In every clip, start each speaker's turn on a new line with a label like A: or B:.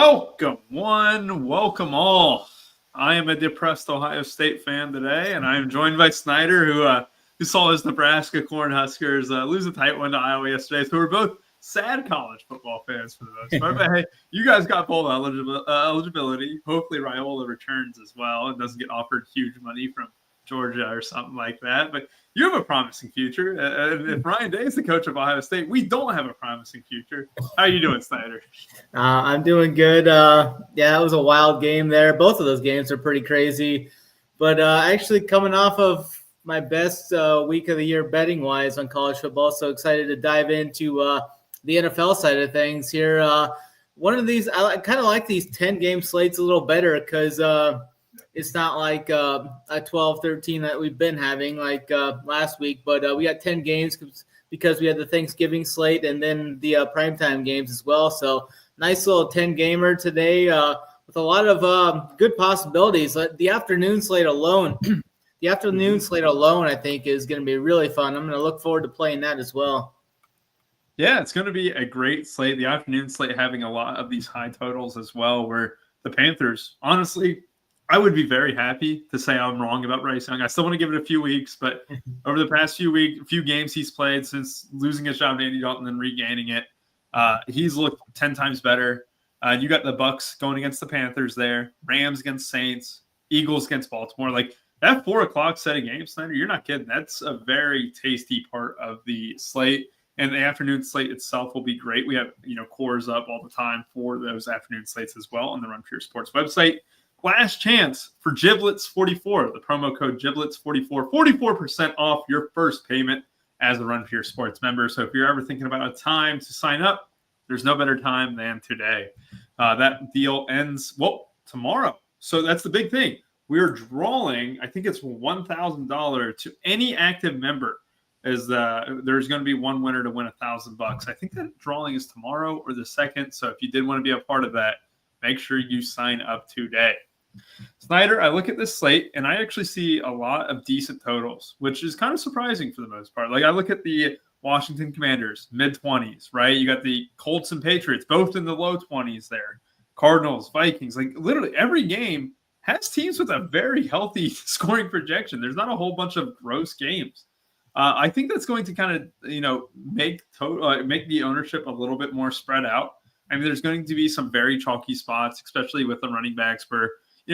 A: Welcome one, welcome all. I am a depressed Ohio State fan today, and I am joined by Snyder, who saw his Nebraska Cornhuskers lose a tight one to Iowa yesterday. So we're both sad college football fans for the most part. But hey, you guys got bowl eligibility. Hopefully Raiola returns as well and doesn't get offered huge money from Georgia or something like that. But you have a promising future. And if Ryan Day is the coach of Ohio State, we don't have a promising future. How are you doing, Snyder?
B: I'm doing good. It was a wild game there. Both of those games are pretty crazy. But actually coming off of my best week of the year betting-wise on college football, so excited to dive into the NFL side of things here. One of these, I kind of like these 10-game slates a little better because it's not like a 12-13 that we've been having like last week, but we got 10 games because we had the Thanksgiving slate and then the primetime games as well. So nice little 10-gamer today with a lot of good possibilities. The afternoon slate alone, I think is going to be really fun. I'm going to look forward to playing that as well.
A: Yeah, it's going to be a great slate. The afternoon slate having a lot of these high totals as well, where the Panthers, honestly, I would be very happy to say I'm wrong about Bryce Young. I still want to give it a few weeks, but over the past few games he's played since losing his job to Andy Dalton and regaining it, he's looked 10 times better. You got the Bucks going against the Panthers there, Rams against Saints, Eagles against Baltimore. Like that 4:00 set of games, Snyder, you're not kidding. That's a very tasty part of the slate. And the afternoon slate itself will be great. We have, cores up all the time for those afternoon slates as well on the Run For Your Sports website. Last chance for Giblets44, the promo code Giblets44, 44% off your first payment as a Run For Your Sports member. So if you're ever thinking about a time to sign up, there's no better time than today. That deal ends, tomorrow. So that's the big thing. We're drawing, I think it's $1,000 to any active member. There's going to be one winner to win $1,000. I think that drawing is tomorrow or the 2nd. So if you did want to be a part of that, make sure you sign up today. Snyder, I look at this slate and I actually see a lot of decent totals, which is kind of surprising for the most part. Like I look at the Washington Commanders, mid-20s, right? You got the Colts and Patriots, both in the low 20s there. Cardinals, Vikings, like literally every game has teams with a very healthy scoring projection. There's not a whole bunch of gross games. I think that's going to kind of, make the ownership a little bit more spread out. I mean, there's going to be some very chalky spots, especially with the running backs where,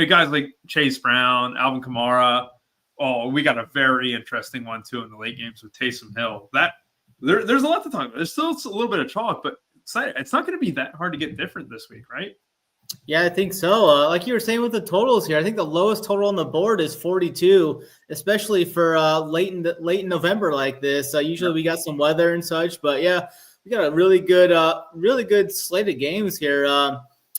A: guys like Chase Brown, Alvin Kamara. Oh, we got a very interesting one, too, in the late games with Taysom Hill. There's a lot to talk about. There's still a little bit of chalk, but it's not going to be that hard to get different this week, right?
B: Yeah, I think so. Like you were saying with the totals here, I think the lowest total on the board is 42, especially for late in November like this. Usually we got some weather and such, but yeah, we got a really good slate of games here.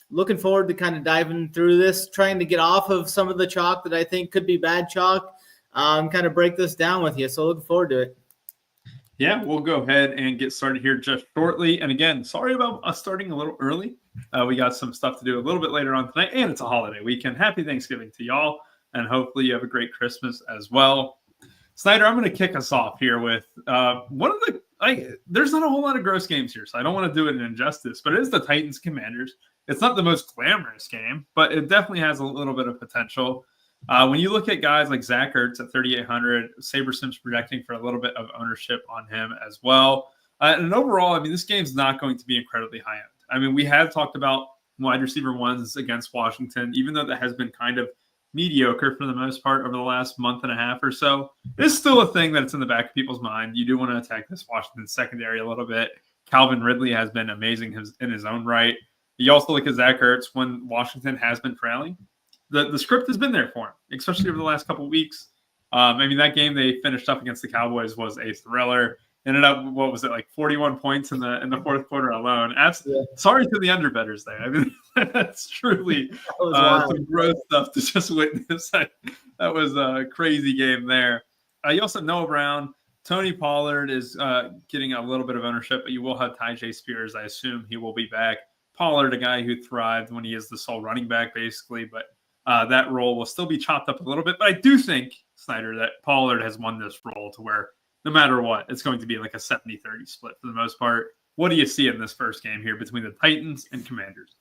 B: Looking forward to kind of diving through this, trying to get off of some of the chalk that I think could be bad chalk, and kind of break this down with you. So looking forward to it.
A: Yeah, we'll go ahead and get started here just shortly. And again, sorry about us starting a little early. We got some stuff to do a little bit later on tonight, and it's a holiday weekend. Happy Thanksgiving to y'all, and hopefully you have a great Christmas as well. Snyder, I'm going to kick us off here with one of the there's not a whole lot of gross games here, so I don't want to do it an injustice, but it is the Titans Commanders. It's not the most glamorous game, but it definitely has a little bit of potential. When you look at guys like Zach Ertz at 3,800, SaberSim's projecting for a little bit of ownership on him as well. And overall, I mean, this game's not going to be incredibly high end. I mean, we have talked about wide receiver ones against Washington, even though that has been kind of mediocre for the most part over the last month and a half or so. It's still a thing that's in the back of people's mind. You do want to attack this Washington secondary a little bit. Calvin Ridley has been amazing in his own right. You also look at Zach Ertz when Washington has been trailing. The script has been there for him, especially over the last couple of weeks. I mean, that game they finished up against the Cowboys was a thriller. Ended up, 41 points in the fourth quarter alone. Absolutely. Yeah. Sorry to the underbettors there. I mean, that's truly some gross stuff to just witness. That was a crazy game there. You also have Noah Brown. Tony Pollard is getting a little bit of ownership, but you will have Tyjae Spears. I assume he will be back. Pollard, a guy who thrived when he is the sole running back, basically, but that role will still be chopped up a little bit. But I do think, Snyder, that Pollard has won this role to where no matter what, it's going to be like a 70-30 split for the most part. What do you see in this first game here between the Titans and Commanders?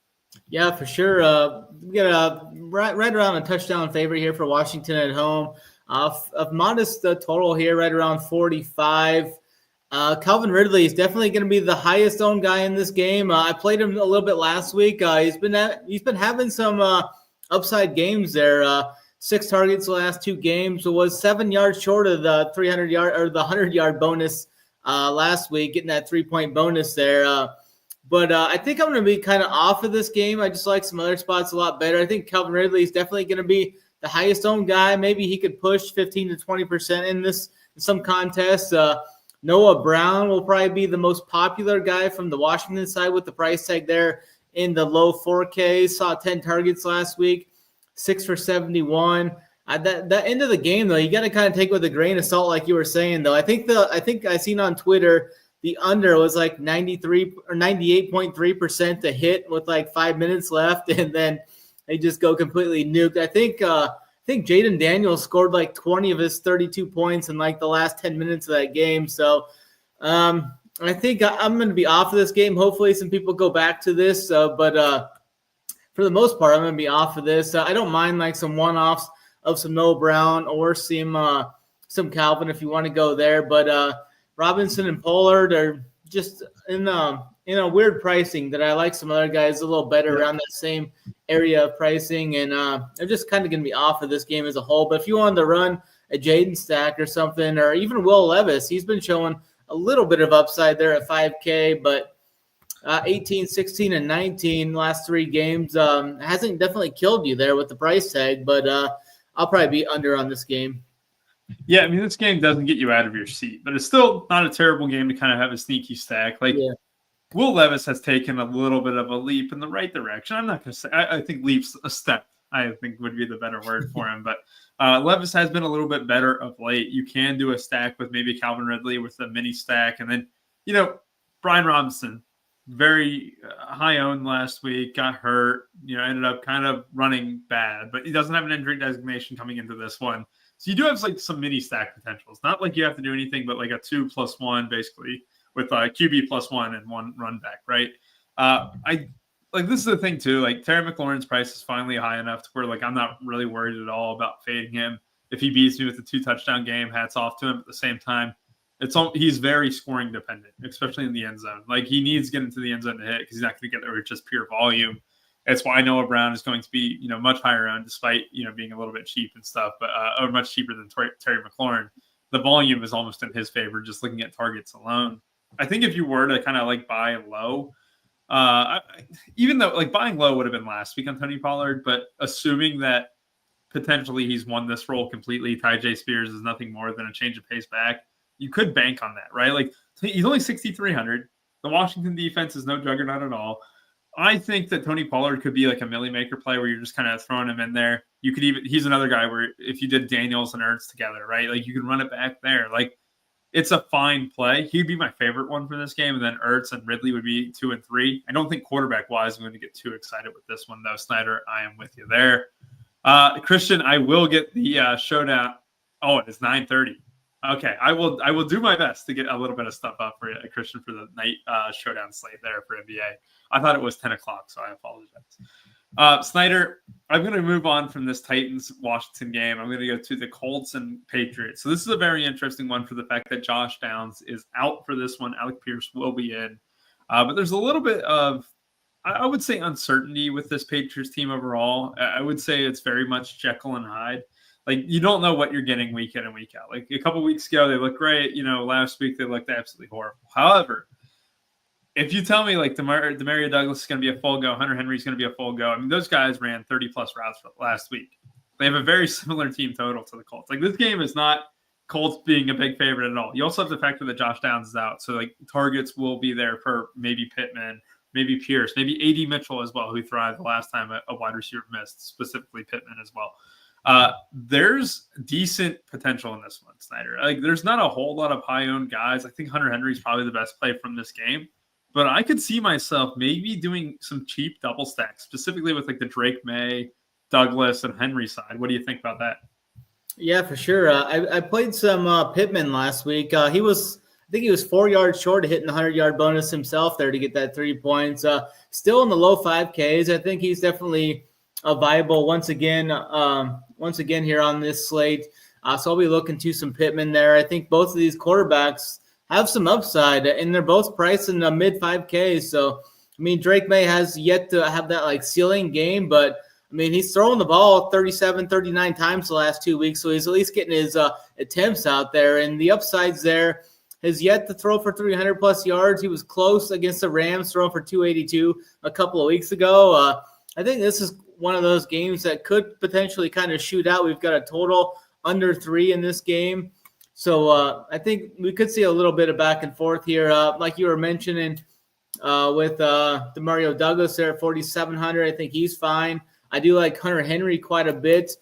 B: Yeah, for sure. We got right around a touchdown favorite here for Washington at home. A modest total here, right around 45. Calvin Ridley is definitely going to be the highest owned guy in this game. I played him a little bit last week. He's been having some upside games there. 6 targets the last 2 games. It was 7 yards short of the 300-yard or the 100-yard bonus last week, getting that 3-point bonus there. But I think I'm going to be kind of off of this game. I just like some other spots a lot better. I think Calvin Ridley is definitely going to be the highest owned guy. Maybe he could push 15 to 20% in some contests. Noah Brown will probably be the most popular guy from the Washington side with the price tag there in the low 4K. Saw 10 targets last week, 6 for 71. That end of the game, though, you got to kind of take with a grain of salt, like you were saying, though. I think I seen on Twitter the under was like 93 or 98.3% to hit with like 5 minutes left, and then they just go completely nuked. I think Jaden Daniels scored like 20 of his 32 points in like the last 10 minutes of that game. So I think I'm going to be off of this game. Hopefully some people go back to this, but for the most part, I'm going to be off of this. I don't mind like some one-offs of some Noah Brown or some Calvin if you want to go there, but Robinson and Pollard are just in a weird pricing that I like some other guys a little better around that same area of pricing, and I'm just kind of going to be off of this game as a whole. But if you wanted to run a Jaden stack or something, or even Will Levis, he's been showing a little bit of upside there at 5K, but 18, 16, and 19 last 3 games hasn't definitely killed you there with the price tag, but I'll probably be under on this game.
A: Yeah, I mean, this game doesn't get you out of your seat, but it's still not a terrible game to kind of have a sneaky stack. Will Levis has taken a little bit of a leap in the right direction. I'm not going to say – I think leap's a step, I think would be the better word for him. But Levis has been a little bit better of late. You can do a stack with maybe Calvin Ridley with a mini stack. And then, Brian Robinson, very high owned last week, got hurt, ended up kind of running bad. But he doesn't have an injury designation coming into this one. So you do have like some mini stack potentials. Not like you have to do anything, but like a 2+1 basically with QB +1 and 1 run back, right? This is the thing too. Like Terry McLaurin's price is finally high enough to where like I'm not really worried at all about fading him. If he beats me with a 2-touchdown game, hats off to him. At the same time, he's very scoring dependent, especially in the end zone. Like he needs to get into the end zone to hit because he's not going to get there with just pure volume. That's why Noah Brown is going to be, much higher owned, despite, being a little bit cheap and stuff, but or much cheaper than Terry McLaurin. The volume is almost in his favor, just looking at targets alone. I think if you were to kind of like buy low, even though like buying low would have been last week on Tony Pollard, but assuming that potentially he's won this role completely, Tyjae Spears is nothing more than a change of pace back. You could bank on that, right? Like he's only 6,300. The Washington defense is no juggernaut at all. I think that Tony Pollard could be like a milli maker play where you're just kind of throwing him in there. He's another guy where if you did Daniels and Ertz together, right? Like you can run it back there. Like it's a fine play. He'd be my favorite one for this game. And then Ertz and Ridley would be 2 and 3. I don't think quarterback wise, I'm going to get too excited with this one though. Snyder, I am with you there. Christian, I will get the showdown. Oh, it is 9:30. Okay, I will do my best to get a little bit of stuff up for you, Christian, for the night showdown slate there for NBA. I thought it was 10 o'clock, so I apologize. Snyder, I'm going to move on from this Titans-Washington game. I'm going to go to the Colts and Patriots. So this is a very interesting one for the fact that Josh Downs is out for this one. Alec Pierce will be in. But there's a little bit of, I would say, uncertainty with this Patriots team overall. I would say it's very much Jekyll and Hyde. Like, you don't know what you're getting week in and week out. Like, a couple weeks ago, they looked great. Last week, they looked absolutely horrible. However, if you tell me, like, Demario Douglas is going to be a full go, Hunter Henry's going to be a full go, I mean, those guys ran 30-plus routes last week. They have a very similar team total to the Colts. Like, this game is not Colts being a big favorite at all. You also have the factor that Josh Downs is out. So, like, targets will be there for maybe Pittman, maybe Pierce, maybe A.D. Mitchell as well, who thrived the last time a wide receiver missed, specifically Pittman as well. There's decent potential in this one, Snyder. Like, there's not a whole lot of high-owned guys. I think Hunter Henry's probably the best play from this game. But I could see myself maybe doing some cheap double stacks, specifically with like the Drake May, Douglas, and Henry side. What do you think about that?
B: Yeah, for sure. I played some Pittman last week. He was think he was 4 yards short of hitting the 100-yard bonus himself there to get that 3 points. Still in the low 5Ks. I think he's definitely viable once again here on this slate. So I'll be looking to some Pittman there. I think both of these quarterbacks have some upside, and they're both priced in the mid 5Ks. So, I mean, Drake May has yet to have that like ceiling game, but I mean, he's throwing the ball 37, 39 times the last 2 weeks. So he's at least getting his attempts out there, and the upside's there. Has yet to throw for 300 plus yards. He was close against the Rams, throwing for 282 a couple of weeks ago. I think this is one of those games that could potentially kind of shoot out. We've got a total under 3 in this game. So I think we could see a little bit of back and forth here. Like you were mentioning with Demario Douglas there at 4,700. I think he's fine. I do like Hunter Henry quite a bit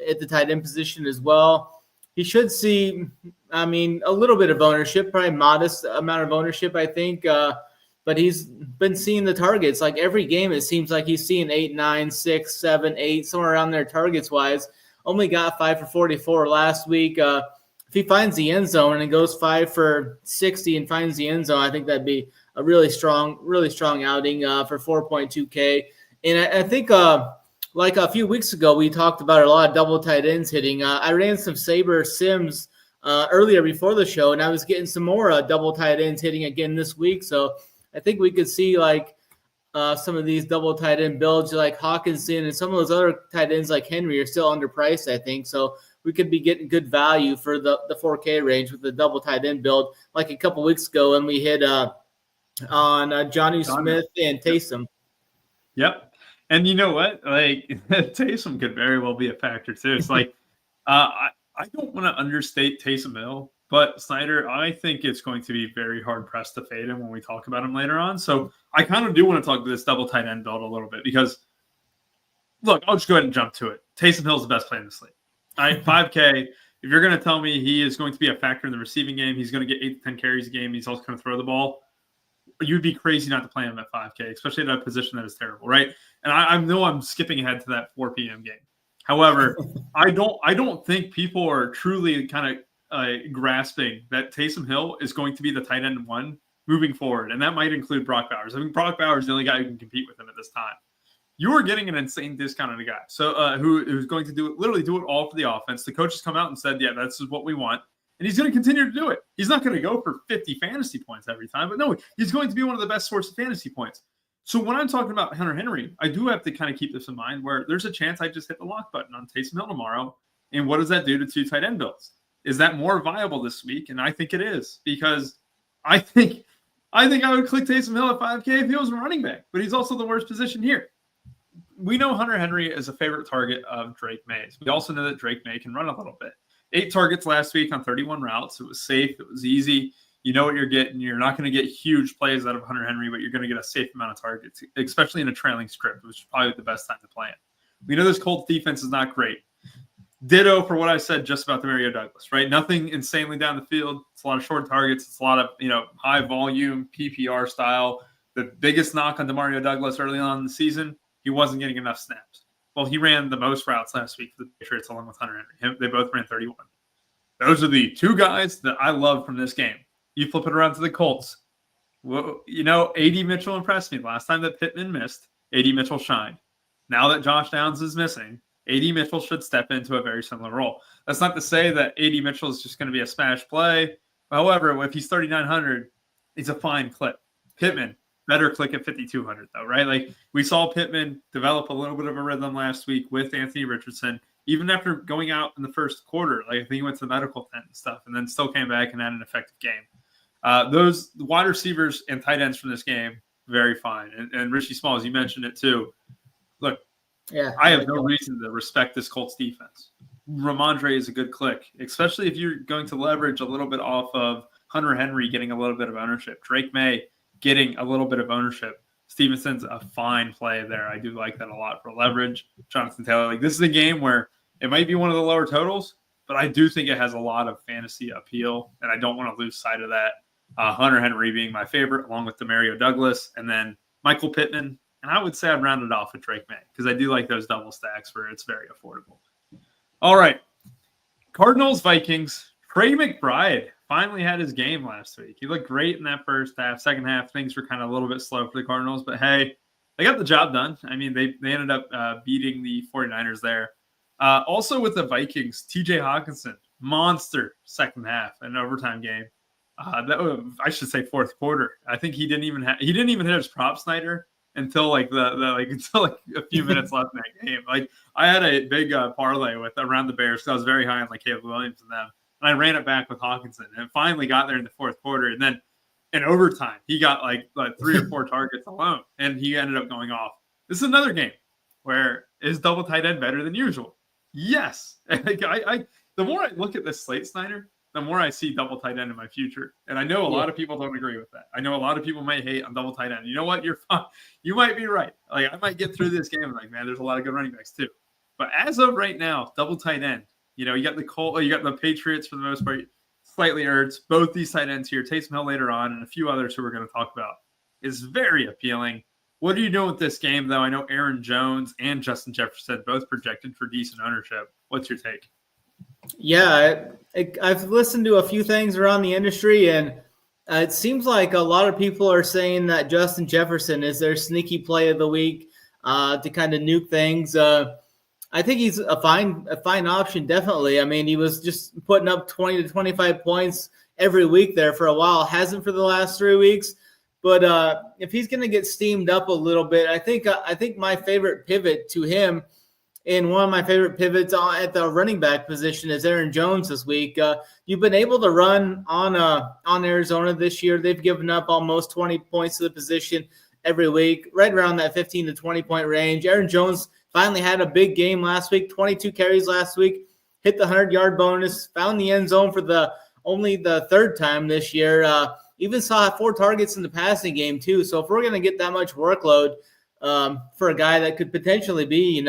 B: at the tight end position as well. He should see, a little bit of ownership, probably modest amount of ownership, I think. But he's been seeing the targets. Like every game, it seems like he's seeing 8, 9, 6, 7, 8, somewhere around there targets-wise. Only got 5 for 44 last week. If he finds the end zone and goes 5 for 60 and finds the end zone, I think that'd be a really strong outing for 4.2K. And I think like a few weeks ago, we talked about a lot of double tight ends hitting. I ran some Saber Sims earlier before the show, and I was getting some more double tight ends hitting again this week. So I think we could see like some of these double tight end builds like Hawkinson and some of those other tight ends like Henry are still underpriced, I think. So we could be getting good value for the 4K range with the double tight end build like a couple weeks ago when we hit on Jonnu Smith and Taysom.
A: Yep. And you know what? Like Taysom could very well be a factor too. It's like I don't want to understate Taysom Hill, but Snyder, I think it's going to be very hard pressed to fade him when we talk about him later on. So I kind of do want to talk to this double tight end build a little bit because, look, I'll just go ahead and jump to it. Taysom Hill is the best play in the slate. All right, 5K. If you're going to tell me he is going to be a factor in the receiving game, he's going to get 8 to 10 carries a game, he's also going to throw the ball, you'd be crazy not to play him at 5K, especially at a position that is terrible, right? And I know I'm skipping ahead to that 4 p.m. game. However, I don't think people are truly kind of grasping that Taysom Hill is going to be the tight end 1 moving forward, and that might include Brock Bowers. I mean, Brock Bowers is the only guy who can compete with him at this time. You are getting an insane discount on a guy so who's going to literally do it all for the offense. The coaches come out and said, yeah, this is what we want. And he's going to continue to do it. He's not going to go for 50 fantasy points every time, but no, he's going to be one of the best sources of fantasy points. So when I'm talking about Hunter Henry, I do have to kind of keep this in mind where there's a chance I just hit the lock button on Taysom Hill tomorrow. And what does that do to 2 tight end builds? Is that more viable this week? And I think it is because I think I would click Taysom Hill at 5K if he was a running back, but he's also the worst position here. We know Hunter Henry is a favorite target of Drake May's. We also know that Drake May can run a little bit. 8 targets last week on 31 routes. It was safe. It was easy. You know what you're getting. You're not going to get huge plays out of Hunter Henry, but you're going to get a safe amount of targets, especially in a trailing script, which is probably the best time to play it. We know this Colts defense is not great. Ditto for what I said just about Demario Douglas, right? Nothing insanely down the field. It's a lot of short targets. It's a lot of, high volume PPR style. The biggest knock on Demario Douglas early on in the season, he wasn't getting enough snaps. Well, he ran the most routes last week for the Patriots along with Hunter Henry. They both ran 31. Those are the 2 guys that I love from this game. You flip it around to the Colts. Well, A.D. Mitchell impressed me. Last time that Pittman missed, A.D. Mitchell shined. Now that Josh Downs is missing, A.D. Mitchell should step into a very similar role. That's not to say that A.D. Mitchell is just going to be a smash play. However, if he's 3,900, it's a fine clip. Pittman, better click at 5,200 though, right? Like we saw Pittman develop a little bit of a rhythm last week with Anthony Richardson, even after going out in the first quarter. Like I think he went to the medical tent and stuff, and then still came back and had an effective game. Those wide receivers and tight ends from this game, very fine. And Richie Smalls, you mentioned it too. Look, I have no reason to respect this Colts defense. Ramondre is a good click, especially if you're going to leverage a little bit off of Hunter Henry getting a little bit of ownership. Drake May getting a little bit of ownership. Stevenson's a fine play there. I do like that a lot for leverage. Jonathan Taylor, like this is a game where it might be one of the lower totals, but I do think it has a lot of fantasy appeal, and I don't want to lose sight of that. Hunter Henry being my favorite, along with Demario Douglas, and then Michael Pittman. And I would say I'd round it off with Drake May because I do like those double stacks where it's very affordable. All right. Cardinals, Vikings. Trey McBride finally had his game last week. He looked great in that first half. Second half, things were kind of a little bit slow for the Cardinals, but hey, they got the job done. I mean, they ended up beating the 49ers there. Also with the Vikings, TJ Hawkinson, monster second half, an overtime game. I should say fourth quarter. I think he didn't even hit his prop Snyder until until a few minutes left in that game. Like I had a big parlay with around the Bears because I was very high on like Caleb Williams and them, and I ran it back with Hawkinson and finally got there in the fourth quarter. And then in overtime, he got like 3 or 4 targets alone, and he ended up going off. This is another game where is double tight end better than usual? Yes. The more I look at this slate, Snyder, the more I see double tight end in my future. And I know a lot of people don't agree with that. I know a lot of people might hate on double tight end. You know what? You're fine. You might be right. Like I might get through this game like, man, there's a lot of good running backs too. But as of right now, double tight end, you got the Colts, you got the Patriots for the most part, slightly Ertz, both these tight ends here, Taysom Hill later on, and a few others who we're going to talk about, is very appealing. What are you doing with this game, though? I know Aaron Jones and Justin Jefferson both projected for decent ownership. What's your take?
B: Yeah, I've listened to a few things around the industry, and it seems like a lot of people are saying that Justin Jefferson is their sneaky play of the week to kind of nuke things. I think he's a fine option, definitely. I mean, he was just putting up 20 to 25 points every week there for a while. Hasn't for the last 3 weeks. But if he's going to get steamed up a little bit, I think my favorite pivot to him, and one of my favorite pivots at the running back position, is Aaron Jones this week. You've been able to run on Arizona this year. They've given up almost 20 points to the position every week, right around that 15 to 20 point range. Aaron Jones finally had a big game last week, 22 carries last week, hit the 100-yard bonus, found the end zone for only the third time this year. Even saw 4 targets in the passing game too. So if we're going to get that much workload for a guy that could potentially be,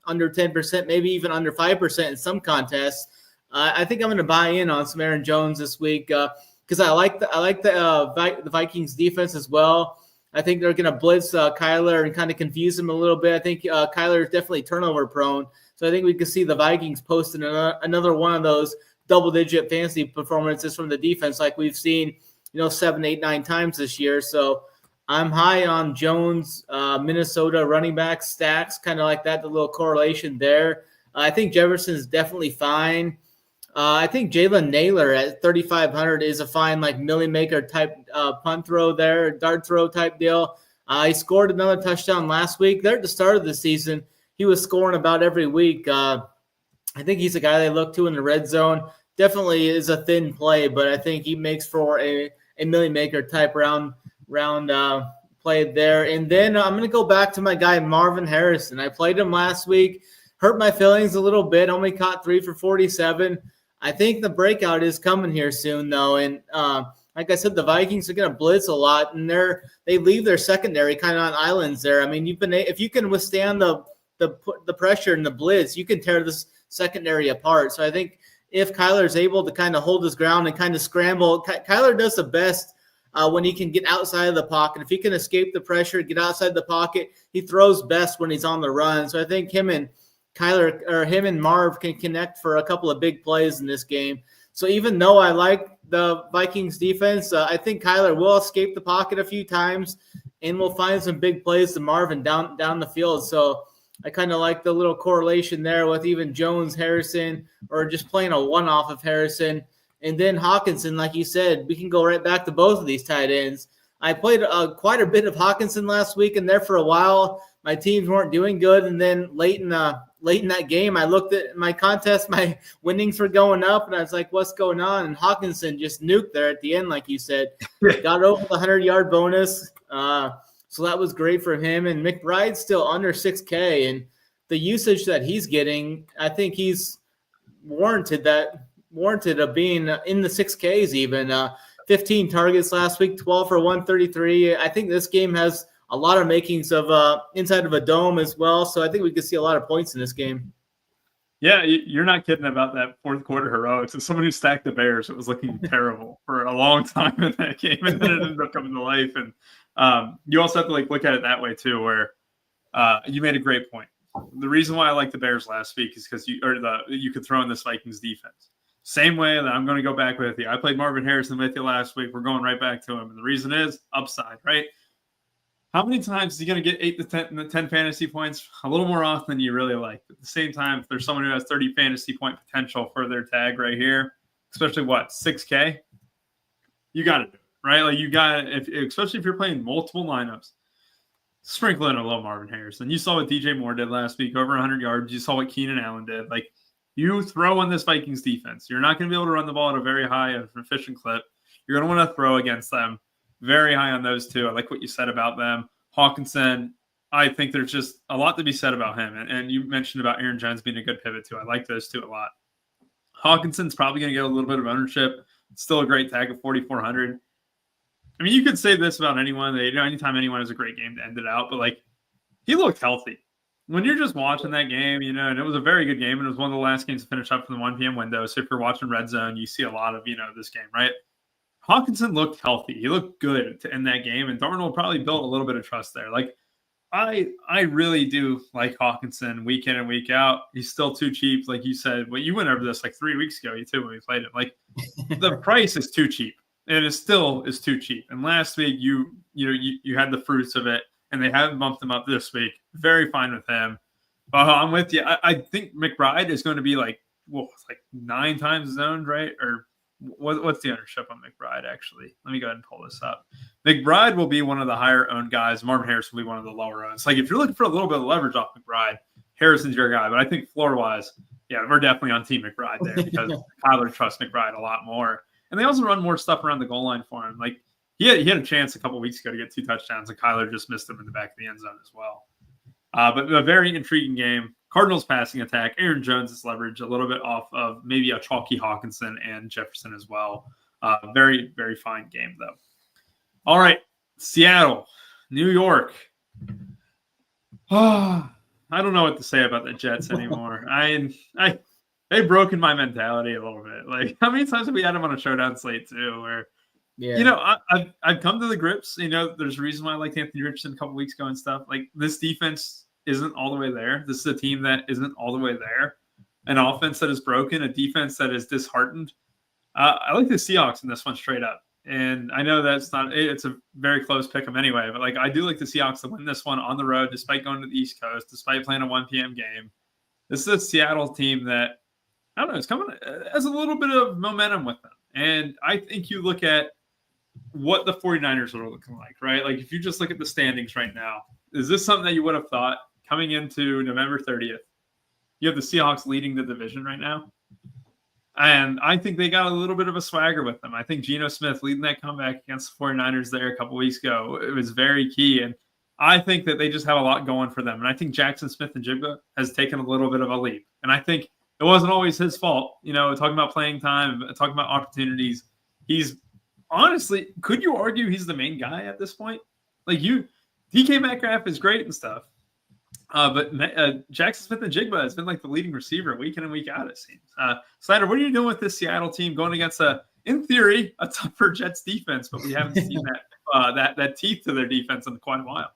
B: under 10%, maybe even under 5% in some contests, I think I'm going to buy in on some Aaron Jones this week because I like the Vikings defense as well. I think they're going to blitz Kyler and kind of confuse him a little bit. I think Kyler is definitely turnover prone. So I think we could see the Vikings posting another one of those double-digit fantasy performances from the defense like we've seen, 7, 8, 9 times this year. So I'm high on Jones, Minnesota running back stacks, kind of like that, the little correlation there. I think Jefferson is definitely fine. I think Jalen Naylor at 3,500 is a fine, like Millie Maker type punt throw there, dart throw type deal. He scored another touchdown last week. There at the start of the season, he was scoring about every week. I think he's a guy they look to in the red zone. Definitely is a thin play, but I think he makes for a Millie Maker type round play there. And then I'm going to go back to my guy, Marvin Harrison. I played him last week, hurt my feelings a little bit, only caught 3 for 47. I think the breakout is coming here soon, though. And like I said, the Vikings are going to blitz a lot, and they leave their secondary kind of on islands there. I mean, if you can withstand the pressure and the blitz, you can tear this secondary apart. So I think if Kyler is able to kind of hold his ground and kind of scramble, Kyler does the best when he can get outside of the pocket. If he can escape the pressure, get outside the pocket, he throws best when he's on the run. So I think him and Kyler, or him and Marv, can connect for a couple of big plays in this game. So even though I like the Vikings defense, I think Kyler will escape the pocket a few times and we'll find some big plays to Marvin down the field. So I kind of like the little correlation there with even Jones, Harrison, or just playing a one-off of Harrison. And then Hawkinson, like you said, we can go right back to both of these tight ends. I played quite a bit of Hawkinson last week, and there for a while, my teams weren't doing good. And then late in that game, I looked at my contest, my winnings were going up, and I was like, what's going on? And Hawkinson just nuked there at the end, like you said. Got over the 100-yard bonus. So that was great for him. And McBride's still under 6K. And the usage that he's getting, I think he's warranted of being in the 6Ks even. 15 targets last week, 12 for 133. I think this game has a lot of makings of inside of a dome as well. So I think we could see a lot of points in this game.
A: Yeah, you're not kidding about that fourth quarter heroics. As someone who stacked the Bears, it was looking terrible for a long time in that game, and then it ended up coming to life. And you also have to look at it that way too, where you made a great point. The reason why I liked the Bears last week is because you could throw in this Vikings defense. Same way that I'm going to go back with you. I played Marvin Harrison with you last week. We're going right back to him. And the reason is upside, right? How many times is he going to get 8 to 10 fantasy points? A little more often than you really like. At the same time, if there's someone who has 30 fantasy point potential for their tag right here, especially 6K, you got to do it, right? Like you got to, especially if you're playing multiple lineups, sprinkle in a little Marvin Harrison. You saw what DJ Moore did last week, over 100 yards. You saw what Keenan Allen did. Like you throw on this Vikings defense. You're not going to be able to run the ball at a very high and efficient clip. You're going to want to throw against them. Very high on those two. I like what you said about them. Hawkinson, I think there's just a lot to be said about him. And you mentioned about Aaron Jones being a good pivot too. I like those two a lot. Hawkinson's probably going to get a little bit of ownership. It's still a great tag of 4,400. I mean, you could say this about anyone. Anytime anyone has a great game to end it out, but like he looked healthy. When you're just watching that game, and it was a very good game, and it was one of the last games to finish up from the 1 p.m. window. So if you're watching Red Zone, you see a lot of, this game, right? Hawkinson looked healthy. He looked good to end that game, and Darnold probably built a little bit of trust there. Like, I really do like Hawkinson week in and week out. He's still too cheap, like you said. Well, you went over this like 3 weeks ago, too, when we played him. Like, the price is too cheap, and it still is too cheap. And last week, you had the fruits of it, and they haven't bumped him up this week. Very fine with him. I'm with you. I think McBride is going to be like 9 times zoned, right? Or what's the ownership on McBride, actually? Let me go ahead and pull this up. McBride will be one of the higher-owned guys. Marvin Harrison will be one of the lower-owned. Like, if you're looking for a little bit of leverage off McBride, Harrison's your guy. But I think floor-wise, yeah, we're definitely on Team McBride there because Kyler trusts McBride a lot more. And they also run more stuff around the goal line for him. Like, he had a chance a couple weeks ago to get 2 touchdowns, and Kyler just missed him in the back of the end zone as well. But a very intriguing game. Cardinals passing attack. Aaron Jones is leverage a little bit off of maybe a chalky Hawkinson and Jefferson as well. Very, very fine game, though. All right, Seattle, New York. I don't know what to say about the Jets anymore. They've broken my mentality a little bit. Like, how many times have we had them on a showdown slate too? Where, I've come to the grips. There's a reason why I liked Anthony Richardson a couple weeks ago and stuff. Like, this defense isn't all the way there. This is a team that isn't all the way there. An offense that is broken, a defense that is disheartened. I like the Seahawks in this one straight up. And I know it's a very close pick 'em anyway, but like I do like the Seahawks to win this one on the road, despite going to the East Coast, despite playing a 1 p.m. game. This is a Seattle team that, I don't know, it's coming as a little bit of momentum with them. And I think you look at what the 49ers are looking like, right? Like if you just look at the standings right now, is this something that you would have thought coming into November 30th? You have the Seahawks leading the division right now. And I think they got a little bit of a swagger with them. I think Geno Smith leading that comeback against the 49ers there a couple weeks ago, it was very key. And I think that they just have a lot going for them. And I think Jackson Smith-Njigba has taken a little bit of a leap. And I think it wasn't always his fault. Talking about playing time, talking about opportunities. He's honestly, could you argue he's the main guy at this point? Like DK Metcalf is great and stuff. But Jackson Smith-Njigba has been like the leading receiver week in and week out, it seems. Slider, what are you doing with this Seattle team going against in theory, a tougher Jets defense, but we haven't seen that teeth to their defense in quite a while.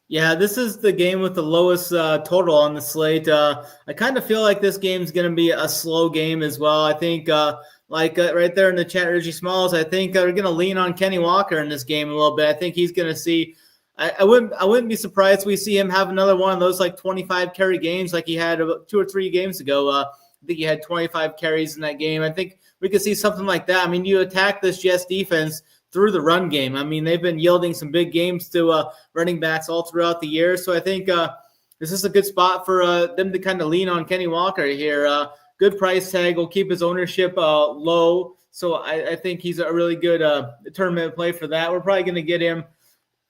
B: Yeah, this is the game with the lowest total on the slate. I kind of feel like this game's going to be a slow game as well. I think, right there in the chat, Reggie Smalls, I think they're going to lean on Kenny Walker in this game a little bit. I think he's going to see. I wouldn't be surprised if we see him have another one of those like 25 carry games like he had about 2 or 3 games ago. I think he had 25 carries in that game. I think we could see something like that. I mean, you attack this Jets defense through the run game. I mean, they've been yielding some big games to running backs all throughout the year. So I think this is a good spot for them to kind of lean on Kenny Walker here. Good price tag will keep his ownership low. So I think he's a really good tournament play for that. We're probably going to get him,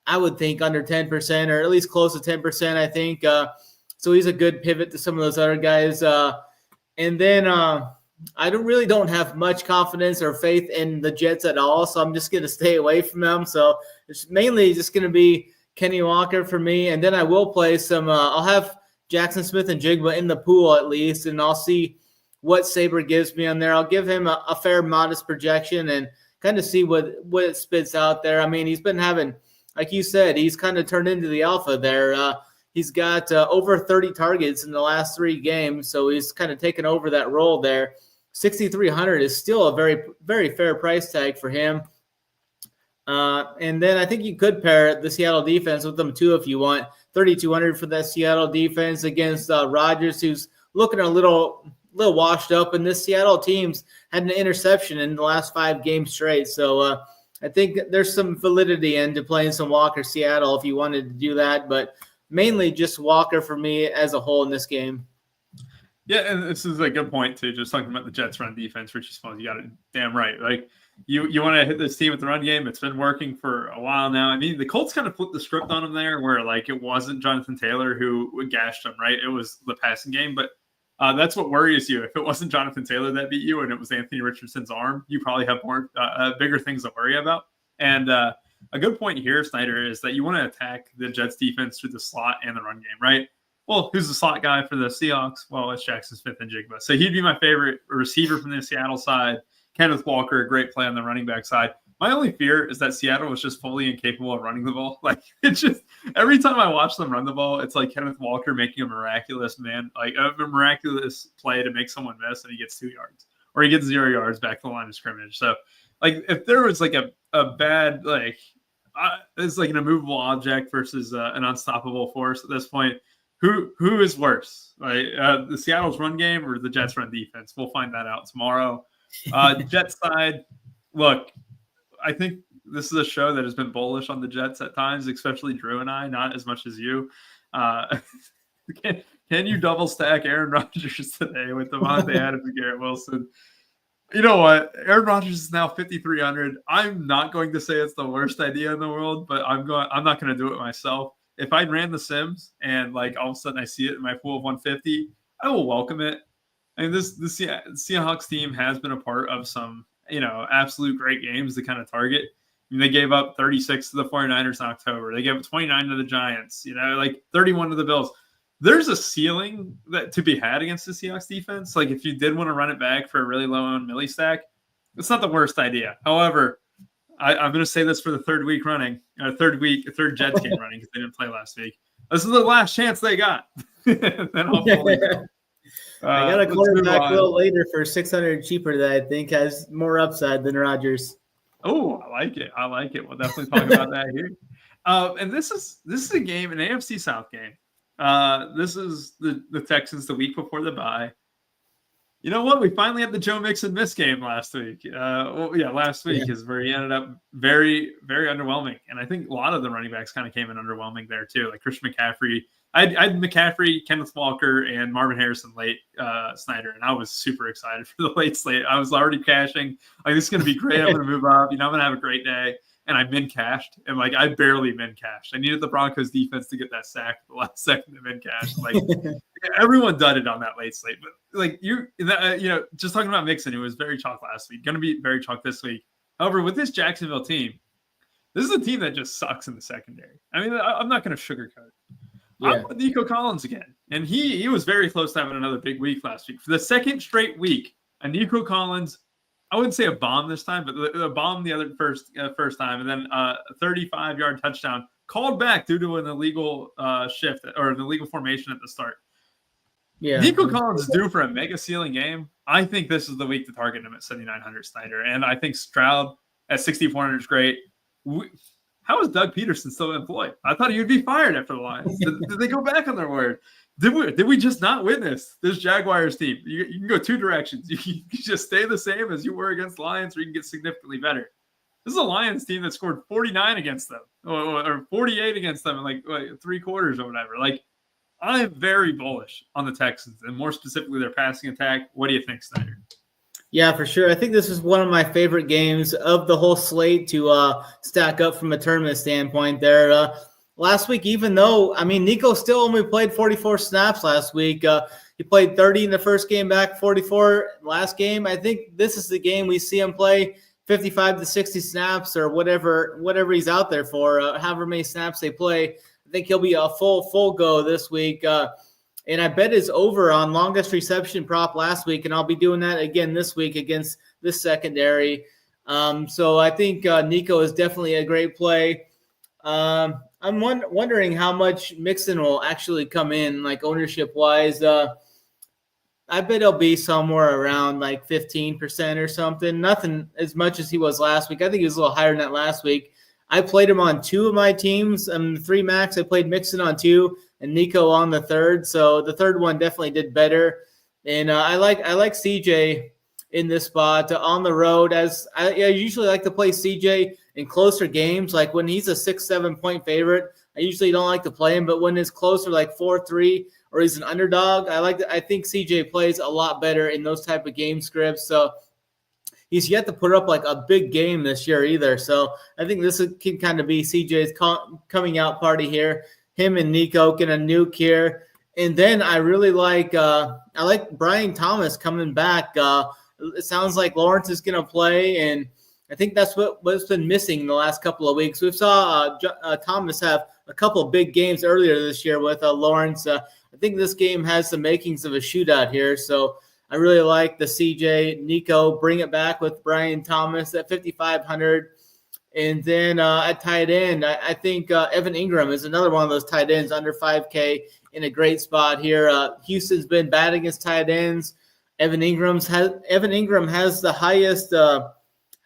B: I would think, under 10% or at least close to 10%, I think. So he's a good pivot to some of those other guys. And then I don't have much confidence or faith in the Jets at all, so I'm just going to stay away from them. So it's mainly just going to be Kenny Walker for me. And then I will play some I'll have Jackson Smith-Njigba in the pool at least, and I'll see what Sabre gives me on there. I'll give him a fair, modest projection and kind of see what it spits out there. I mean, he's been having – like you said, he's kind of turned into the alpha there. He's got over 30 targets in the last 3 games, so he's kind of taken over that role there. $6,300 is still a very, very fair price tag for him. And then I think you could pair the Seattle defense with them too if you want. $3,200 for that Seattle defense against Rodgers, who's looking a little washed up. And this Seattle team's had an interception in the last 5 games straight. So I think there's some validity into playing some Walker Seattle if you wanted to do that. But mainly just Walker for me as a whole in this game.
A: Yeah, and this is a good point too. Just talking about the Jets' run defense, Richie Smalls, you got it damn right. Like you want to hit this team with the run game. It's been working for a while now. I mean, the Colts kind of flipped the script on them there, where like it wasn't Jonathan Taylor who gashed them, right? It was the passing game. But that's what worries you. If it wasn't Jonathan Taylor that beat you, and it was Anthony Richardson's arm, you probably have more bigger things to worry about. And a good point here, Snyder, is that you want to attack the Jets' defense through the slot and the run game, right? Well, who's the slot guy for the Seahawks? Well, it's Jackson Smith-Njigba. So he'd be my favorite receiver from the Seattle side. Kenneth Walker, a great play on the running back side. My only fear is that Seattle was just fully incapable of running the ball. Like, it's just every time I watch them run the ball, it's like Kenneth Walker making a miraculous play to make someone miss, and he gets 2 yards, or he gets 0 yards back to the line of scrimmage. So, like, if there was like a bad it's like an immovable object versus an unstoppable force at this point. Who is worse, right? The Seattle's run game or the Jets' run defense? We'll find that out tomorrow. Jets side, look, I think this is a show that has been bullish on the Jets at times, especially Drew and I, not as much as you. Can you double stack Aaron Rodgers today with Devontae Adams and Garrett Wilson? You know what? Aaron Rodgers is now 5,300. I'm not going to say it's the worst idea in the world, but I'm not going to do it myself. If I ran the Sims and like all of a sudden I see it in my pool of 150, I will welcome it. I mean, the Seahawks team has been a part of some, absolute great games to kind of target. I mean, they gave up 36 to the 49ers in October. They gave up 29 to the Giants, like 31 to the Bills. There's a ceiling that to be had against the Seahawks defense. Like if you did want to run it back for a really low owned milli stack, it's not the worst idea. However, I'm going to say this for the third week running, third Jets game running because they didn't play last week. This is the last chance they got. Then I'll
B: I got a quarterback a little later for $600 cheaper that I think has more upside than Rodgers.
A: Oh, I like it. We'll definitely talk about that here. And this is a game, an AFC South game. This is the Texans the week before the bye. You know what? We finally had the Joe Mixon miss game last week. Last week is where he ended up very, very underwhelming. And I think a lot of the running backs kind of came in underwhelming there too. Like Christian McCaffrey. I had McCaffrey, Kenneth Walker, and Marvin Harrison late, Snyder. And I was super excited for the late slate. I was already cashing. Like, this is going to be great. I'm going to move up. I'm going to have a great day. And I min-cashed. And, like, I barely min-cashed. I needed the Broncos defense to get that sack at the last second to min-cash. Like, everyone dudded on that late slate. But, like, just talking about Mixon, who was very chalk last week, going to be very chalk this week. However, with this Jacksonville team, this is a team that just sucks in the secondary. I mean, I'm not going to sugarcoat it. Yeah. I'm with Nico Collins again. And he was very close to having another big week last week. For the second straight week, a Nico Collins, I wouldn't say a bomb this time, but a bomb the other first time, and then a 35-yard touchdown called back due to an illegal shift or an illegal formation at the start. Yeah, Nico Collins is due for a mega ceiling game. I think this is the week to target him at 7,900 Snyder, and I think Stroud at 6,400 is great. How is Doug Peterson still employed? I thought he would be fired after the Lions. Did they go back on their word? Did we just not witness this Jaguars team? You can go two directions. You can just stay the same as you were against the Lions, or you can get significantly better. This is a Lions team that scored 49 against them, or 48 against them in like 3 quarters or whatever. Like, I'm very bullish on the Texans, and more specifically their passing attack. What do you think, Snyder?
B: Yeah, for sure. I think this is one of my favorite games of the whole slate to stack up from a tournament standpoint there. Last week, even though, Nico still only played 44 snaps last week. He played 30 in the first game back, 44 last game. I think this is the game we see him play 55 to 60 snaps or whatever he's out there for, however many snaps they play. I think he'll be a full go this week. And I bet is over on longest reception prop last week, and I'll be doing that again this week against this secondary. So I think Nico is definitely a great play. I'm wondering how much Mixon will actually come in, like ownership-wise. I bet he'll be somewhere around like 15% or something. Nothing as much as he was last week. I think he was a little higher than that last week. I played him on 2 of my teams. The 3 max, I played Mixon on 2 and Nico on the 3rd. So the 3rd one definitely did better. And I like CJ in this spot on the road. As I usually like to play CJ in closer games, like when he's a 6-7 point favorite. I usually don't like to play him, but when it's closer, like 4-3, or he's an underdog, I think CJ plays a lot better in those type of game scripts. So he's yet to put up like a big game this year either. So I think this can kind of be CJ's coming out party here. Him and Nico can a nuke here. And then I really like Brian Thomas coming back. It sounds like Lawrence is going to play, and I think that's what's been missing the last couple of weeks. We saw Thomas have a couple of big games earlier this year with Lawrence. I think this game has the makings of a shootout here, so I really like the CJ Nico. Bring it back with Brian Thomas at 5,500. And then at tight end, I think Evan Ingram is another one of those tight ends under 5K in a great spot here. Houston's been bad against tight ends. Evan Ingram has the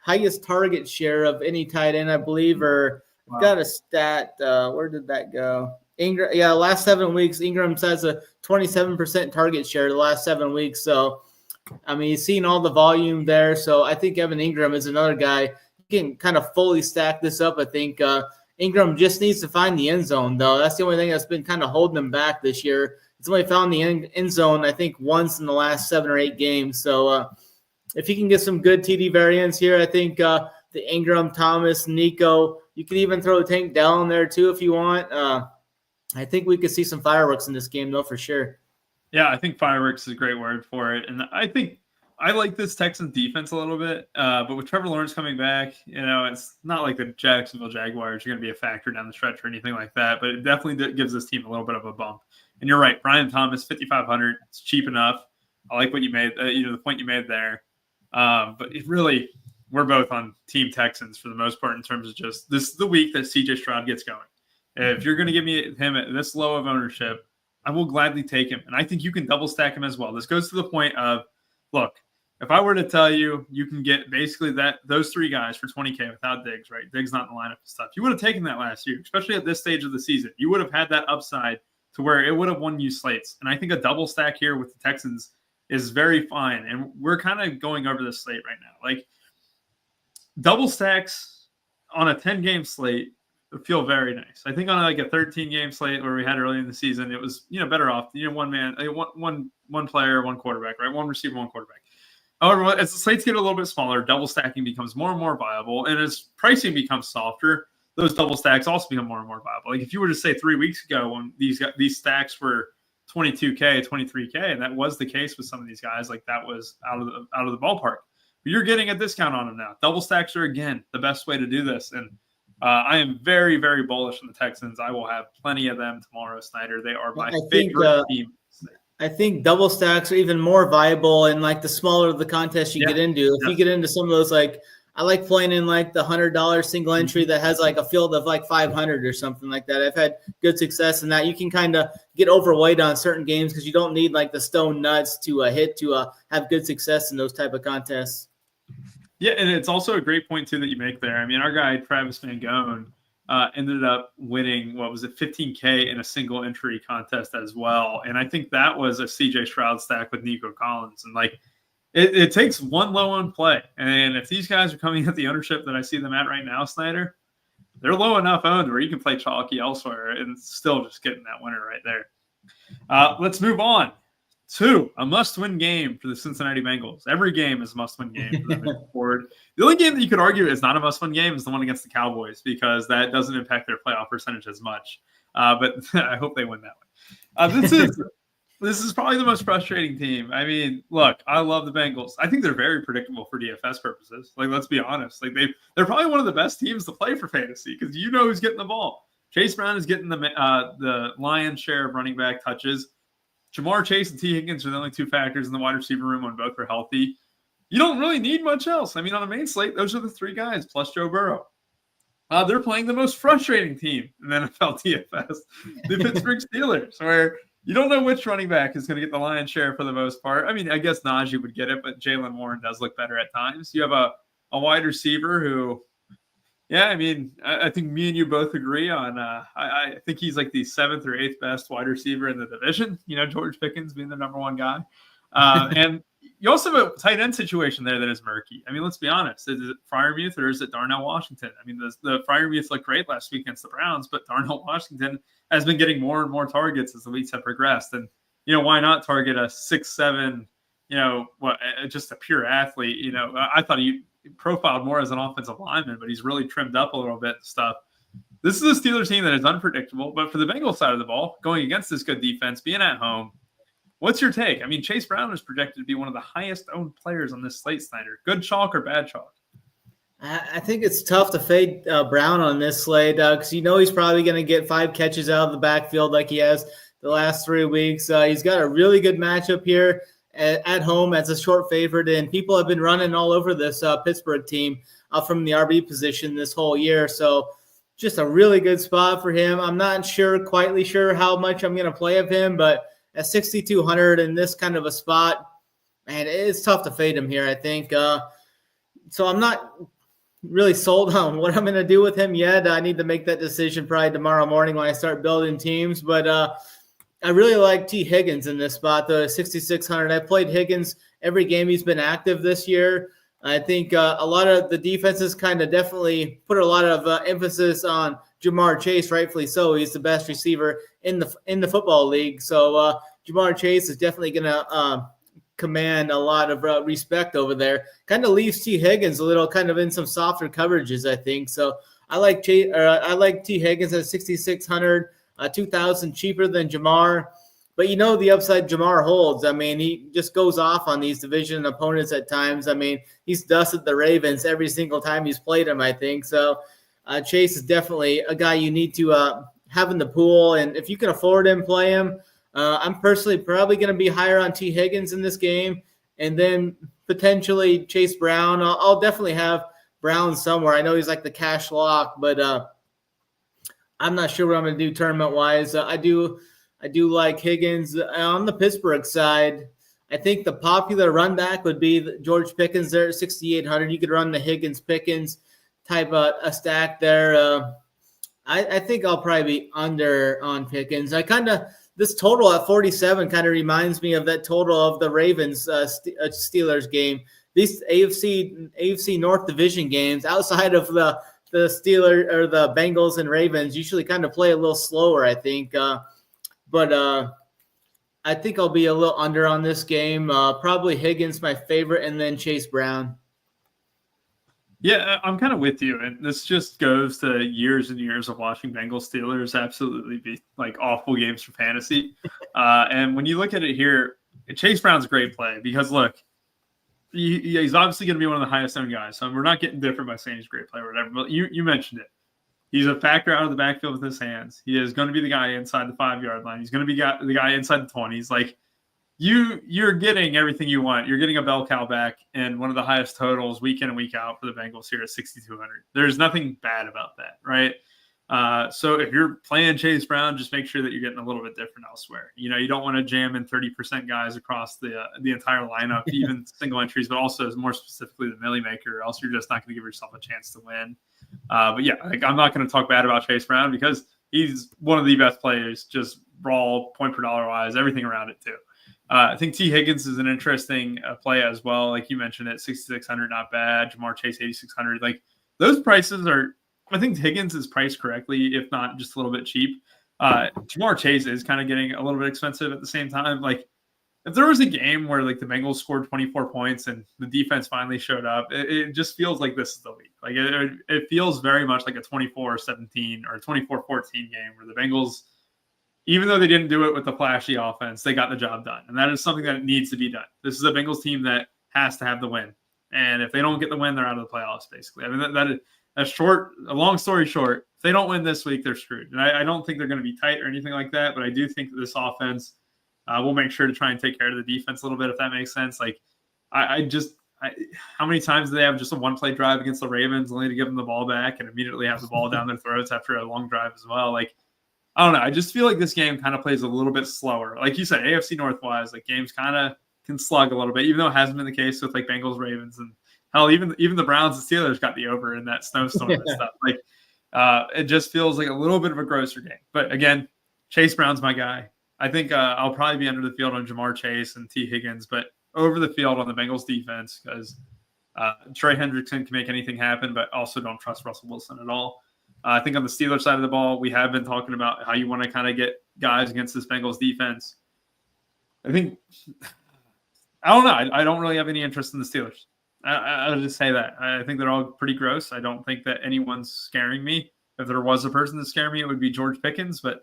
B: highest target share of any tight end, I believe, or I've got a stat. Where did that go? Last 7 weeks, Ingram has a 27% target share the last 7 weeks. So, I mean, he's seen all the volume there. So I think Evan Ingram is another guy. You can kind of fully stack this up. I think Ingram just needs to find the end zone, though. That's the only thing that's been kind of holding him back this year. He's only found the end zone, I think, once in the last 7 or 8 games. So if he can get some good TD variants here, I think the Ingram, Thomas, Nico, you can even throw Tank Dell in there too if you want. I think we could see some fireworks in this game, though, for sure.
A: Yeah, I think fireworks is a great word for it. And I think I like this Texans defense a little bit. But with Trevor Lawrence coming back, it's not like the Jacksonville Jaguars are going to be a factor down the stretch or anything like that. But it definitely gives this team a little bit of a bump. And you're right, Brian Thomas, 5,500. It's cheap enough. I like what you made, the point you made there. But it really, we're both on Team Texans for the most part in terms of just this is the week that CJ Stroud gets going. If you're going to give me him at this low of ownership, I will gladly take him. And I think you can double stack him as well. This goes to the point of, look, if I were to tell you you can get basically those 3 guys for 20K without Diggs, right? Diggs not in the lineup and stuff. You would have taken that last year, especially at this stage of the season. You would have had that upside to where it would have won you slates. And I think a double stack here with the Texans is very fine. And we're kind of going over this slate right now. Like, double stacks on a 10-game slate feel very nice. I think on like a 13-game slate where we had early in the season, it was better off. One man, one player, one quarterback, right? One receiver, one quarterback. However, as the slates get a little bit smaller, double stacking becomes more and more viable, and as pricing becomes softer, those double stacks also become more and more viable. Like if you were to say 3 weeks ago when these stacks were 22K, 23K, and that was the case with some of these guys, like that was out of the ballpark. But you're getting a discount on them now. Double stacks are again the best way to do this, and I am very, very bullish on the Texans. I will have plenty of them tomorrow, Snyder. They are my favorite team.
B: I think double stacks are even more viable in like the smaller the contest you get into. If you get into some of those, like I like playing in like the $100 single entry that has like a field of like 500 or something like that. I've had good success in that. You can kind of get overweight on certain games because you don't need like the stone nuts to hit to have good success in those type of contests.
A: Yeah, and it's also a great point, too, that you make there. I mean, our guy, Travis Mangone, ended up winning, 15K in a single entry contest as well. And I think that was a CJ Stroud stack with Nico Collins. And, like, it takes one low-owned play. And if these guys are coming at the ownership that I see them at right now, Snyder, they're low enough owned where you can play chalky elsewhere and still just getting that winner right there. Let's move on. 2, a must-win game for the Cincinnati Bengals. Every game is a must-win game for them forward. The only game that you could argue is not a must-win game is the one against the Cowboys because that doesn't impact their playoff percentage as much. But I hope they win that one. This is probably the most frustrating team. I mean, look, I love the Bengals. I think they're very predictable for DFS purposes. Like, let's be honest. Like, they're probably one of the best teams to play for fantasy because you know who's getting the ball. Chase Brown is getting the lion's share of running back touches. Jamar Chase and T. Higgins are the only 2 factors in the wide receiver room when both are healthy. You don't really need much else. I mean, on a main slate, those are the 3 guys plus Joe Burrow. They're playing the most frustrating team in NFL DFS, the Pittsburgh Steelers, where You don't know which running back is going to get the lion's share for the most part. I mean, I guess Najee would get it, but Jalen Warren does look better at times. You have a wide receiver who, yeah, I mean, I think me and you both agree on. I think he's like the 7th or 8th best wide receiver in the division. George Pickens being the number one guy, and you also have a tight end situation there that is murky. I mean, let's be honest. Is it Freiermuth or is it Darnell Washington? I mean, the Freiermuth looked great last week against the Browns, but Darnell Washington has been getting more and more targets as the weeks have progressed. And, why not target a 6'7", just a pure athlete? I thought he profiled more as an offensive lineman, but he's really trimmed up a little bit and stuff. This is a Steelers team that is unpredictable, but for the Bengals side of the ball, going against this good defense, being at home, what's your take? I mean, Chase Brown is projected to be one of the highest owned players on this slate, Snyder. Good chalk or bad chalk?
B: I think it's tough to fade Brown on this slate because he's probably going to get 5 catches out of the backfield like he has the last 3 weeks. He's got a really good matchup here at home as a short favorite, and people have been running all over this Pittsburgh team from the RB position this whole year. So just a really good spot for him. I'm not quite sure how much I'm going to play of him, but at 6,200 in this kind of a spot, man, it's tough to fade him here, I think. So I'm not really sold on what I'm going to do with him yet. I need to make that decision probably tomorrow morning when I start building teams. But I really like T. Higgins in this spot, though, 6,600. I played Higgins every game he's been active this year. I think a lot of the defenses kind of definitely put a lot of emphasis on Jamar Chase, rightfully so. He's the best receiver in the football league. So Jamar Chase is definitely going to command a lot of respect over there. Kind of leaves T. Higgins a little kind of in some softer coverages, I think. So I like T. Higgins at 6,600, 2,000 cheaper than Jamar. But the upside Jamar holds. I mean, he just goes off on these division opponents at times. I mean, he's dusted the Ravens every single time he's played them, I think. So Chase is definitely a guy you need to have in the pool. And if you can afford him, play him. I'm personally probably going to be higher on T. Higgins in this game. And then potentially Chase Brown. I'll definitely have Brown somewhere. I know he's like the cash lock, but I'm not sure what I'm going to do tournament-wise. I do like Higgins. On the Pittsburgh side, I think the popular run back would be George Pickens there at 6,800. You could run the Higgins-Pickens type of a stack there. I think I'll probably be under on Pickens. This total at 47 kind of reminds me of that total of the Ravens Steelers game. These AFC North Division games outside of the Steelers or the Bengals and Ravens usually kind of play a little slower, I think. But I think I'll be a little under on this game. Probably Higgins, my favorite, and then Chase Brown.
A: Yeah, I'm kind of with you. And this just goes to years and years of watching Bengals Steelers absolutely be like awful games for fantasy. And when you look at it here, Chase Brown's a great play because, look, he's obviously going to be one of the highest owned guys. So we're not getting different by saying he's a great player or whatever. But you mentioned it. He's a factor out of the backfield with his hands. He is going to be the guy inside the 5-yard line. He's going to be the guy inside the 20s. Like, you're getting everything you want. You're getting a bell cow back and one of the highest totals week in and week out for the Bengals here at 6,200. There's nothing bad about that, right? So if you're playing Chase Brown, just make sure that you're getting a little bit different elsewhere. You don't want to jam in 30% guys across the entire lineup, even single entries, but also more specifically the Millie Maker, or else you're just not going to give yourself a chance to win. But yeah, I'm not going to talk bad about Chase Brown because he's one of the best players, just raw point per dollar wise, everything around it too. I think T. Higgins is an interesting play as well. Like you mentioned it, 6,600, not bad. Jamar Chase, 8,600. Like those prices are, I think Higgins is priced correctly, if not just a little bit cheap. Jamar Chase is kind of getting a little bit expensive at the same time. Like if there was a game where like the Bengals scored 24 points and the defense finally showed up, it just feels like this is the week. Like it feels very much like a 24-17 or 24-14 game where the Bengals, even though they didn't do it with the flashy offense, they got the job done. And that is something that needs to be done. This is a Bengals team that has to have the win. And if they don't get the win, they're out of the playoffs, basically. I mean, a long story short, if they don't win this week, they're screwed. And I don't think they're going to be tight or anything like that, but I do think that this offense will make sure to try and take care of the defense a little bit, if that makes sense. Like, how many times do they have just a one-play drive against the Ravens, only to give them the ball back and immediately have the ball down their throats after a long drive as well? Like, I don't know. I just feel like this game kind of plays a little bit slower. Like you said, AFC North-wise, like games kind of can slug a little bit, even though it hasn't been the case with like Bengals, Ravens, and hell, even the Browns and Steelers got the over in that snowstorm and stuff. Like it just feels like a little bit of a grosser game. But again, Chase Brown's my guy. I think I'll probably be under the field on Jamar Chase and T. Higgins, but over the field on the Bengals defense because Trey Hendrickson can make anything happen, but also don't trust Russell Wilson at all. I think on the Steelers side of the ball, we have been talking about how you want to kind of get guys against this Bengals defense. I don't know. I don't really have any interest in the Steelers. I'll just say that. I think they're all pretty gross. I don't think that anyone's scaring me. If there was a person to scare me, it would be George Pickens, but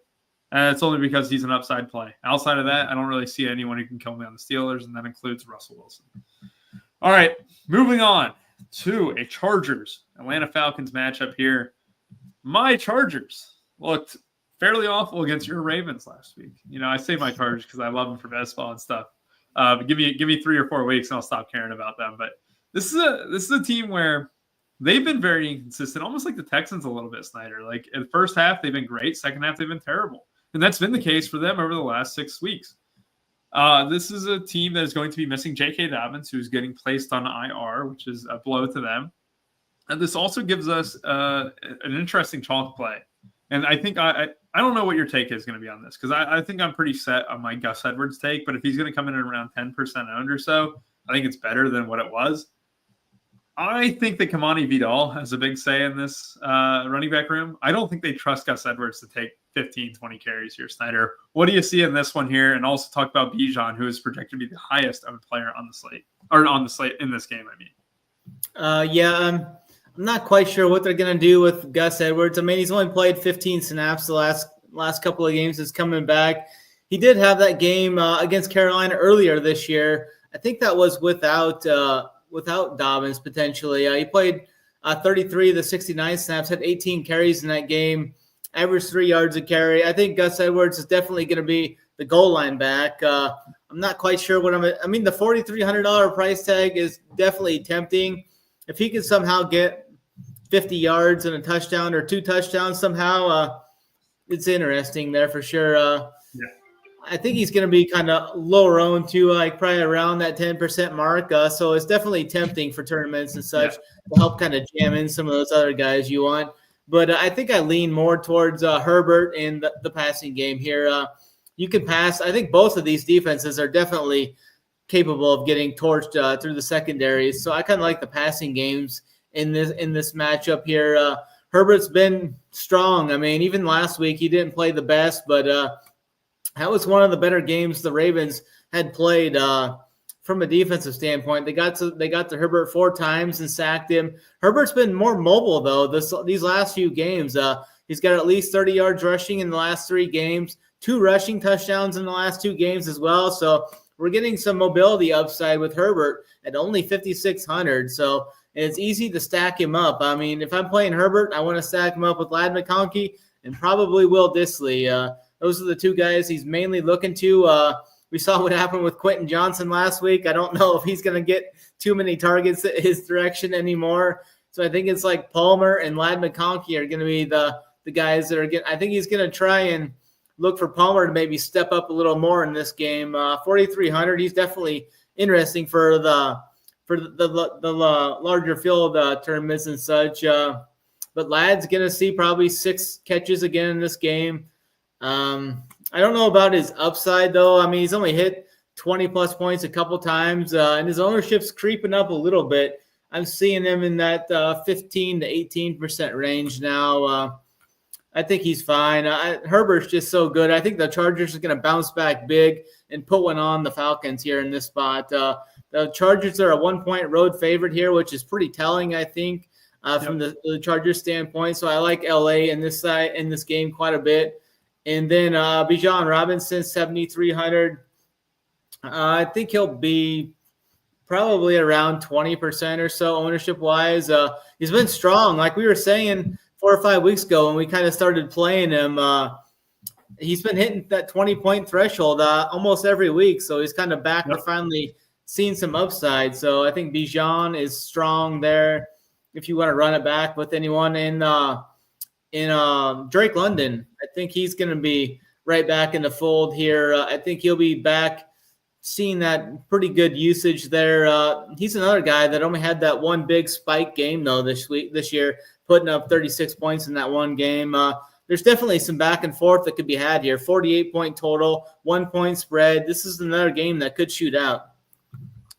A: it's only because he's an upside play. Outside of that, I don't really see anyone who can kill me on the Steelers, and that includes Russell Wilson. All right, moving on to a Chargers-Atlanta Falcons matchup here. My Chargers looked fairly awful against your Ravens last week. You know, I say my Chargers because I love them for best ball and stuff. But give me 3 or 4 weeks and I'll stop caring about them. But this is a team where they've been very inconsistent, almost like the Texans a little bit, Snyder. Like in the first half, they've been great. Second half, they've been terrible. And that's been the case for them over the last 6 weeks. This is a team that is going to be missing J.K. Dobbins, who's getting placed on IR, which is a blow to them. And this also gives us an interesting chalk play. And I think I don't know what your take is going to be on this because I think I'm pretty set on my Gus Edwards take. But if he's going to come in at around 10% owned or so, I think it's better than what it was. I think that Kamani Vidal has a big say in this running back room. I don't think they trust Gus Edwards to take 15, 20 carries here, Snyder. What do you see in this one here? And also talk about Bijan, who is projected to be the highest owned player on the slate, or on the slate in this game, I mean.
B: I'm not quite sure what they're going to do with Gus Edwards. I mean, he's only played 15 snaps the last couple of games. He's coming back. He did have that game against Carolina earlier this year. I think that was without Dobbins potentially. He played 33 of the 69 snaps, had 18 carries in that game, averaged 3 yards a carry. I think Gus Edwards is definitely going to be the goal line back. I'm not quite sure what I mean, the $4,300 price tag is definitely tempting. If he could somehow get 50 yards and a touchdown or 2 touchdowns somehow, it's interesting there for sure. I think he's going to be kind of lower owned too, like probably around that 10% mark. So it's definitely tempting for tournaments and such to help kind of jam in some of those other guys you want. But I think I lean more towards Herbert in the passing game here. You can pass. I think both of these defenses are definitely capable of getting torched through the secondaries. So I kind of like the passing games in this matchup here. Herbert's been strong. I mean, even last week he didn't play the best, but that was one of the better games the Ravens had played from a defensive standpoint. They got to Herbert 4 times and sacked him. Herbert's been more mobile though these last few games. He's got at least 30 yards rushing in the last 3 games, 2 rushing touchdowns in the last 2 games as well. So we're getting some mobility upside with Herbert at only 5,600. So it's easy to stack him up. I mean, if I'm playing Herbert, I want to stack him up with Ladd McConkey and probably Will Dissly. Those are the 2 guys he's mainly looking to. We saw what happened with Quentin Johnson last week. I don't know if he's going to get too many targets his direction anymore. So I think it's like Palmer and Ladd McConkey are going to be the guys that are getting. I think he's going to try and look for Palmer to maybe step up a little more in this game. 4,300. He's definitely interesting for the larger field tournaments and such. But Ladd's going to see probably 6 catches again in this game. I don't know about his upside, though. I mean, he's only hit 20-plus points a couple times, and his ownership's creeping up a little bit. I'm seeing him in that 15 to 18% range now. I think he's fine. Herbert's just so good. I think the Chargers are going to bounce back big and put one on the Falcons here in this spot. The Chargers are a 1-point road favorite here, which is pretty telling, I think, from the Chargers standpoint. So I like LA in this game quite a bit. And then Bijan Robinson, 7,300. I think he'll be probably around 20% or so ownership-wise. He's been strong. Like we were saying 4 or 5 weeks ago when we kind of started playing him, he's been hitting that 20-point threshold almost every week. So he's kind of back to finally seeing some upside. So I think Bijan is strong there if you want to run it back with anyone. And in Drake London. I think he's going to be right back in the fold here. I think he'll be back seeing that pretty good usage there. He's another guy that only had that one big spike game though this year, putting up 36 points in that one game. There's definitely some back and forth that could be had here. 48-point total, 1 point spread. This is another game that could shoot out.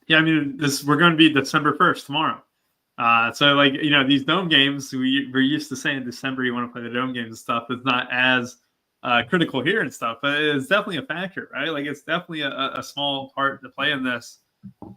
A: Yeah, I mean, we're going to be December 1st tomorrow. So, like, you know, these dome games, we're used to saying December you want to play the dome games and stuff. It's not as critical here and stuff, but it's definitely a factor, right? Like, it's definitely a small part to play in this.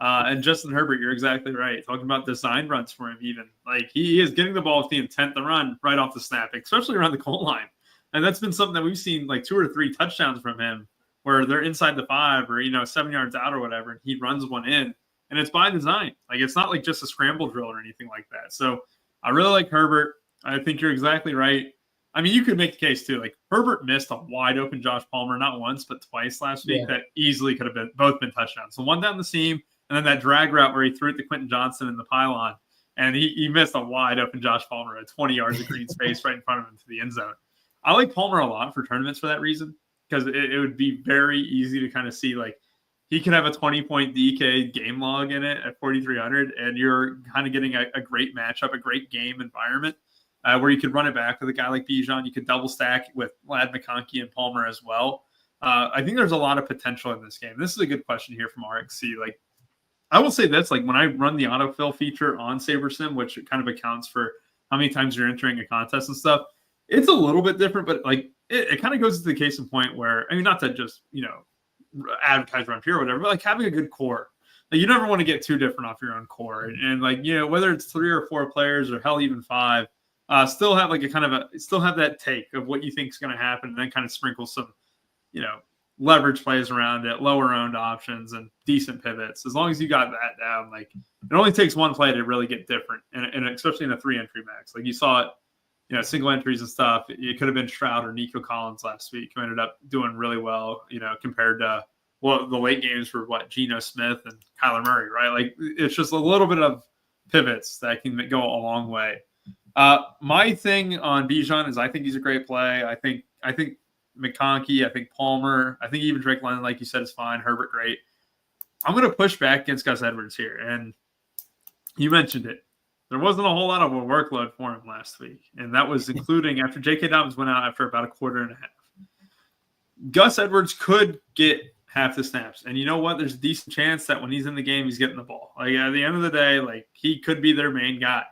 A: And Justin Herbert, you're exactly right. Talking about design runs for him, even. Like, he is getting the ball with the intent to run right off the snap, especially around the goal line. And that's been something that we've seen, like, 2 or 3 touchdowns from him where they're inside the 5 or, you know, 7 yards out or whatever, and he runs one in. And it's by design. Like, it's not like just a scramble drill or anything like that. So I really like Herbert. I think you're exactly right. I mean, you could make the case too. Like, Herbert missed a wide open Josh Palmer, not once, but twice last week that easily could have both been touchdowns. So one down the seam, and then that drag route where he threw it to Quentin Johnson in the pylon. And he missed a wide open Josh Palmer at 20 yards of green space right in front of him to the end zone. I like Palmer a lot for tournaments for that reason, because it would be very easy to kind of see, like, he could have a 20-point DK game log in it at 4,300, and you're kind of getting a great matchup, a great game environment where you could run it back with a guy like Bijan. You could double stack with Ladd McConkey and Palmer as well. I think there's a lot of potential in this game. This is a good question here from RXC. Like, I will say this, like, when I run the autofill feature on SaberSim, which kind of accounts for how many times you're entering a contest and stuff, it's a little bit different, but like it kind of goes to the case in point where, I mean, not to just, you know, advertise around here or whatever, but like having a good core. Like, you never want to get too different off your own core. And like, you know, whether it's 3 or 4 players or hell, even 5, still have like still have that take of what you think is going to happen, and then kind of sprinkle some, you know, leverage plays around it, lower owned options, and decent pivots. As long as you got that down, like, it only takes one play to really get different. And especially in a 3-entry max, like you saw it, you know, single entries and stuff. It could have been Stroud or Nico Collins last week, who ended up doing really well, you know, compared to, well, the late games were Geno Smith and Kyler Murray, right? Like, it's just a little bit of pivots that can go a long way. My thing on Bijan is I think he's a great play. I think McConkey, I think Palmer, I think even Drake London, like you said, is fine. Herbert, great. I'm going to push back against Gus Edwards here. And you mentioned it. There wasn't a whole lot of a workload for him last week. And that was including after J.K. Dobbins went out after about a quarter and a half. Gus Edwards could get half the snaps. And you know what? There's a decent chance that when he's in the game, he's getting the ball. Like, at the end of the day, like, he could be their main guy.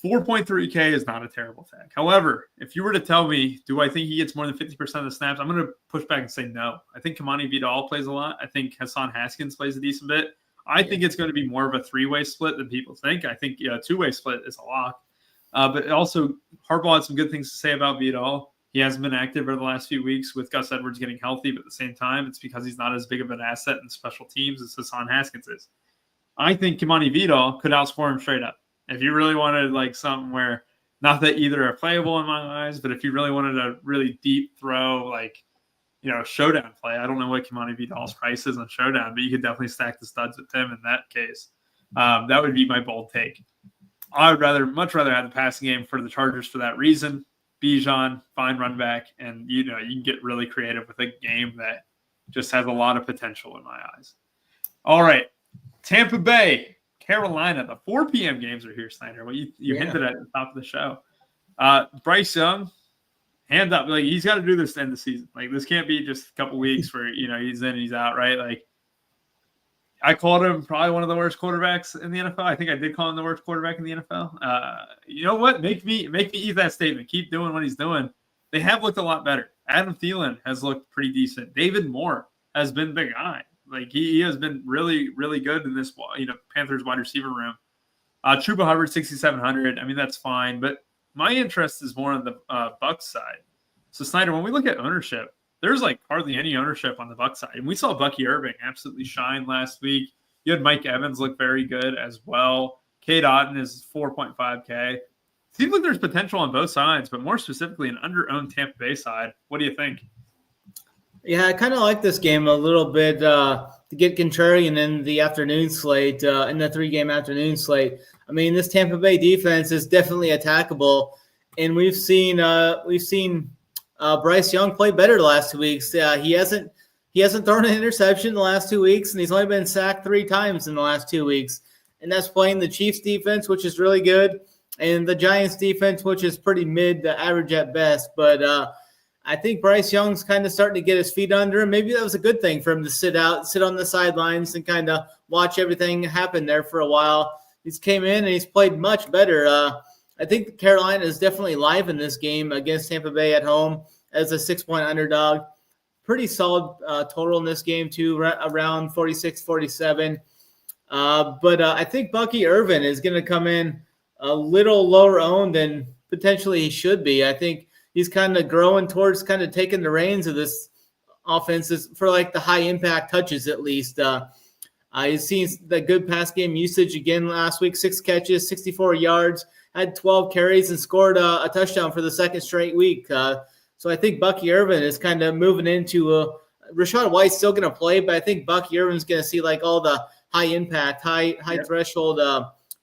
A: 4.3K is not a terrible tag. However, if you were to tell me, do I think he gets more than 50% of the snaps? I'm going to push back and say no. I think Kamani Vidal plays a lot. I think Hassan Haskins plays a decent bit. I think it's going to be more of a 3-way split than people think. I think a 2-way split is a lock. But also, Harbaugh had some good things to say about Vidal. He hasn't been active over the last few weeks with Gus Edwards getting healthy, but at the same time, it's because he's not as big of an asset in special teams as Hassan Haskins is. I think Kamani Vidal could outscore him straight up. If you really wanted like something where, not that either are playable in my eyes, but if you really wanted a really deep throw, like, you know, showdown play. I don't know what Kamani Vidal's price is on showdown, but you could definitely stack the studs with him in that case. That would be my bold take. I would much rather have the passing game for the Chargers for that reason. Bijan, fine run back, and, you know, you can get really creative with a game that just has a lot of potential in my eyes. All right, Tampa Bay, Carolina. The 4 p.m. games are here, Snyder. Well, you hinted at the top of the show. Bryce Young, hand up. Like, he's got to do this to end the season. Like, this can't be just a couple weeks where, you know, he's in and he's out, right? Like, I called him probably one of the worst quarterbacks in the NFL. I think I did call him the worst quarterback in the NFL. You know what? Make me eat that statement. Keep doing what he's doing. They have looked a lot better. Adam Thielen has looked pretty decent. David Moore has been the guy. Like, he has been really, really good in this, you know, Panthers wide receiver room. Chuba Hubbard, 6,700. I mean, that's fine. But my interest is more on the Bucs side. So, Snyder, when we look at ownership, there's like hardly any ownership on the Bucs side. And we saw Bucky Irving absolutely shine last week. You had Mike Evans look very good as well. Cade Otton is 4.5K. Seems like there's potential on both sides, but more specifically an under-owned Tampa Bay side. What do you think?
B: Yeah, I kind of like this game a little bit to get contrarian in the afternoon slate, in the 3-game afternoon slate. I mean, this Tampa Bay defense is definitely attackable. and we've seen Bryce Young play better the last 2 weeks. He hasn't thrown an interception the last 2 weeks, and he's only been sacked 3 times in the last 2 weeks. And that's playing the Chiefs defense, which is really good, and the Giants defense, which is pretty mid to average at best. But I think Bryce Young's kind of starting to get his feet under him. Maybe that was a good thing for him to sit on the sidelines and kind of watch everything happen there for a while. He's came in and he's played much better. I think Carolina is definitely live in this game against Tampa Bay at home as a 6-point underdog. Pretty solid total in this game too, around 46-47. But I think Bucky Irvin is going to come in a little lower owned than potentially he should be. I think he's kind of growing towards kind of taking the reins of this offense for like the high impact touches at least. He's seen the good pass game usage again last week, 6 catches, 64 yards, had 12 carries and scored a touchdown for the second straight week. So I think Bucky Irvin is kind of moving into Rachaad White's still going to play, but I think Bucky Irvin's going to see like all the high impact, high threshold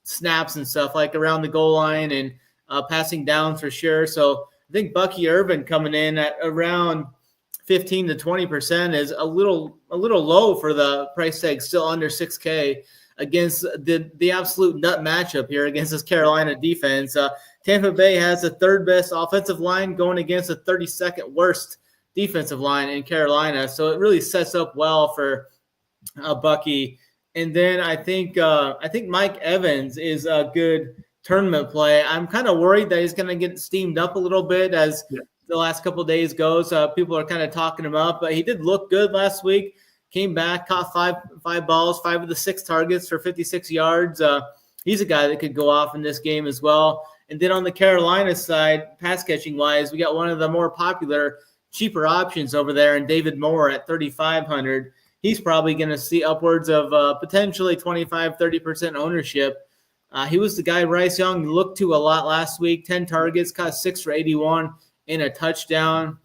B: snaps and stuff like around the goal line and passing down for sure. So I think Bucky Irvin coming in at around 15 to 20% is a little low for the price tag, still under 6K against the absolute nut matchup here against this Carolina defense. Tampa Bay has the 3rd best offensive line going against the 32nd worst defensive line in Carolina. So it really sets up well for Bucky. And then I think Mike Evans is a good tournament play. I'm kind of worried that he's going to get steamed up a little bit as the last couple of days goes. People are kind of talking him up, but he did look good last week. Came back, caught five balls, 5 of the 6 targets for 56 yards. He's a guy that could go off in this game as well. And then on the Carolina side, pass catching wise, we got one of the more popular, cheaper options over there in David Moore at 3,500. He's probably going to see upwards of potentially 25-30% ownership. He was the guy Bryce Young looked to a lot last week. 10 targets, caught 6 for 81 and a touchdown.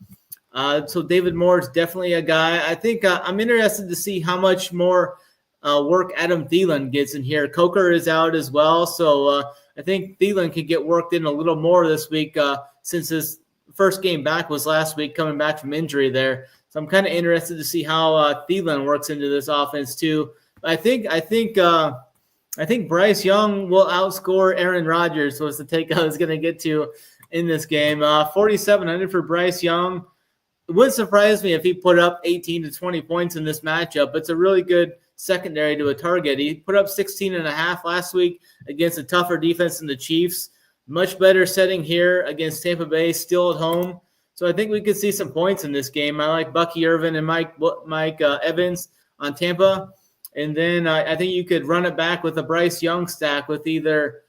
B: So David Moore is definitely a guy. I think I'm interested to see how much more work Adam Thielen gets in here. Coker is out as well, so I think Thielen could get worked in a little more this week since his first game back was last week, coming back from injury there. So I'm kind of interested to see how Thielen works into this offense too. I think Bryce Young will outscore Aaron Rodgers. Was the take I was going to get to in this game. 4,700 for Bryce Young. It wouldn't surprise me if he put up 18 to 20 points in this matchup. It's a really good secondary to a target. He put up 16.5 last week against a tougher defense than the Chiefs. Much better setting here against Tampa Bay, still at home. So I think we could see some points in this game. I like Bucky Irvin and Mike Evans on Tampa. And then I think you could run it back with a Bryce Young stack with either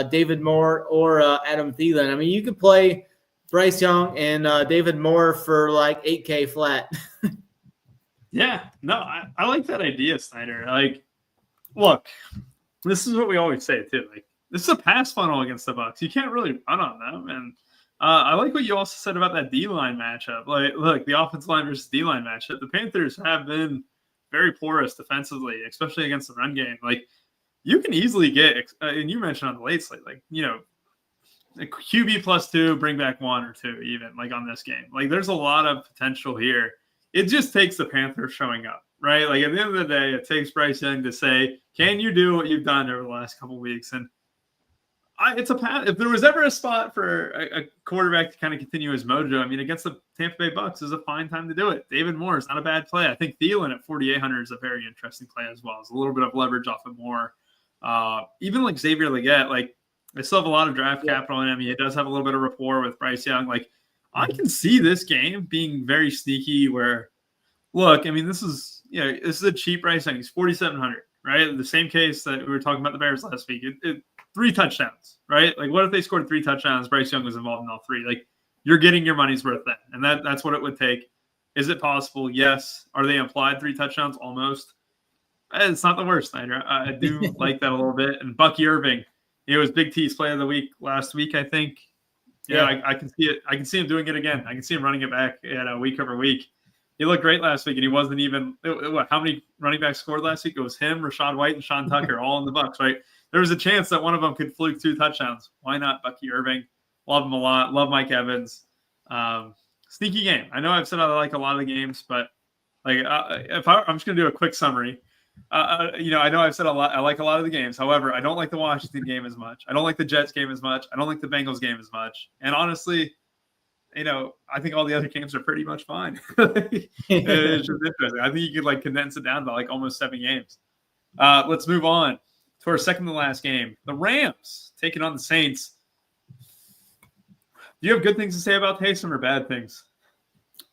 B: David Moore or Adam Thielen. I mean, you could play Bryce Young and David Moore for like 8K flat.
A: Yeah, no, I like that idea, Snyder. Like, look, this is what we always say too. Like, this is a pass funnel against the Bucs. You can't really run on them. And I like what you also said about that D-line matchup. Like, look, the offensive line versus D-line matchup. The Panthers have been very porous defensively, especially against the run game. Like, you can easily get, and you mentioned on the late slate, like, you know, a QB +2, bring back 1 or 2 even, like on this game. Like, there's a lot of potential here. It just takes the Panthers showing up, right? Like, at the end of the day, it takes Bryce Young to say, can you do what you've done over the last couple of weeks? And it's a path. If there was ever a spot for a quarterback to kind of continue his mojo, I mean, against the Tampa Bay Bucs is a fine time to do it. David Moore is not a bad play. I think Thielen at 4,800 is a very interesting play as well. It's a little bit of leverage off of Moore. Even like Xavier Legette, like, I still have a lot of draft capital in him. He does have a little bit of rapport with Bryce Young. Like, I can see this game being very sneaky where, look, I mean, this is a cheap Bryce Young. He's 4,700, right? The same case that we were talking about the Bears last week. 3 touchdowns, right? Like, what if they scored 3 touchdowns? Bryce Young was involved in all 3. Like, you're getting your money's worth then. And that's what it would take. Is it possible? Yes. Are they implied 3 touchdowns? Almost. It's not the worst, Snyder. I do like that a little bit. And Bucky Irving, it was Big T's play of the week last week, I think. Yeah. I can see it. I can see him doing it again. I can see him running it back week over week. He looked great last week, and he wasn't even how many running backs scored last week? It was him, Rachaad White, and Sean Tucker, all in the Bucs, right? There was a chance that one of them could fluke 2 touchdowns. Why not Bucky Irving? Love him a lot. Love Mike Evans. Sneaky game. I know I've said I like a lot of the games, but I'm just going to do a quick summary. I know I've said a lot. I like a lot of the games. However, I don't like the Washington game as much. I don't like the Jets game as much. I don't like the Bengals game as much. And honestly, I think all the other games are pretty much fine. It's just interesting. I think you could condense it down to almost 7 games. Let's move on to our second to last game. The Rams taking on the Saints. Do you have good things to say about Taysom or bad things?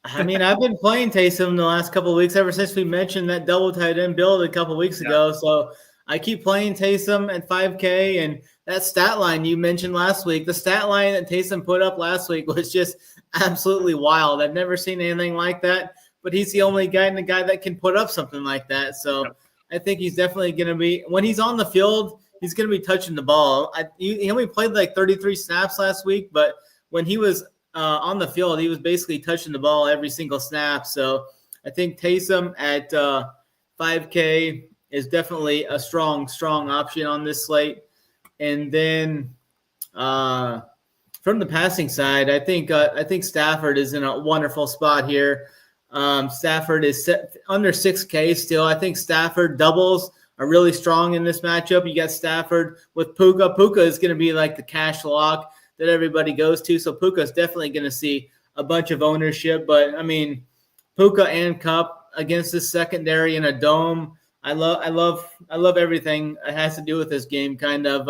B: I mean, I've been playing Taysom the last couple of weeks ever since we mentioned that double tight end build a couple of weeks ago. So I keep playing Taysom at 5K, and that stat line you mentioned last week, the stat line that Taysom put up last week was just absolutely wild. I've never seen anything like that, but he's the only guy that can put up something like that. So I think he's definitely going to be, when he's on the field, he's going to be touching the ball. He only played 33 snaps last week, but when he was on the field, he was basically touching the ball every single snap. So I think Taysom at 5K is definitely a strong option on this slate. And then from the passing side, I think Stafford is in a wonderful spot here. Stafford is under 6K still. I think Stafford doubles are really strong in this matchup. You got Stafford with Puka. Puka is going to be the cash lock that everybody goes to. So Puka is definitely going to see a bunch of ownership. But I mean, Puka and Kupp against this secondary in a dome. I love everything it has to do with this game. Kind of.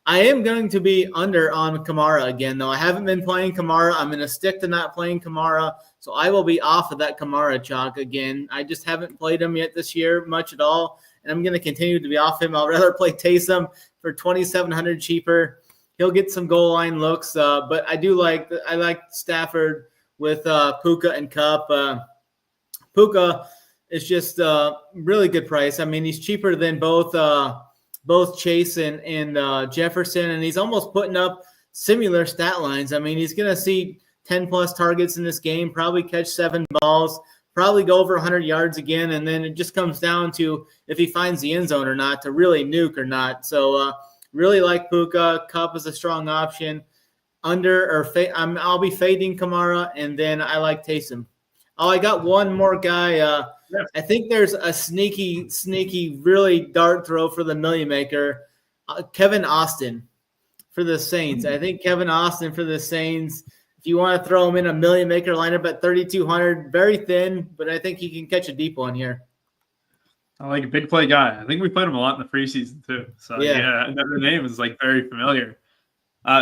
B: I am going to be under on Kamara again, though. I haven't been playing Kamara. I'm going to stick to not playing Kamara. So I will be off of that Kamara chalk again. I just haven't played him yet this year much at all, and I'm going to continue to be off him. I'll rather play Taysom for $2,700 cheaper. He'll get some goal line looks, but I like Stafford with Puka and Kupp. Puka is just a really good price. I mean, he's cheaper than both Chase and Jefferson, and he's almost putting up similar stat lines. I mean, he's going to see 10-plus targets in this game, probably catch 7 balls, probably go over 100 yards again, and then it just comes down to if he finds the end zone or not to really nuke or not. So, really like Puka. Kupp is a strong option. I'll be fading Kamara, and then I like Taysom. Oh, I got one more guy. I think there's a sneaky, really dart throw for the million maker. Kevin Austin for the Saints. I think Kevin Austin for the Saints. If you want to throw him in a million maker lineup at 3,200, very thin, but I think he can catch a deep one here.
A: I like a big play guy. I think we played him a lot in the preseason too. So the name is very familiar.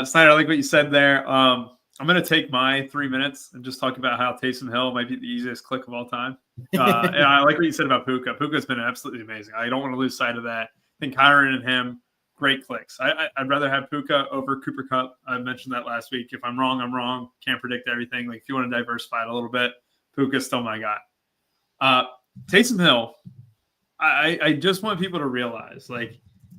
A: Snyder, I like what you said there. I'm going to take my 3 minutes and just talk about how Taysom Hill might be the easiest click of all time. And I like what you said about Puka. Puka's been absolutely amazing. I don't want to lose sight of that. I think Kyron and him, great clicks. I'd rather have Puka over Cooper Kupp. I mentioned that last week. If I'm wrong, I'm wrong. Can't predict everything. If you want to diversify it a little bit, Puka's still my guy. Taysom Hill, I just want people to realize,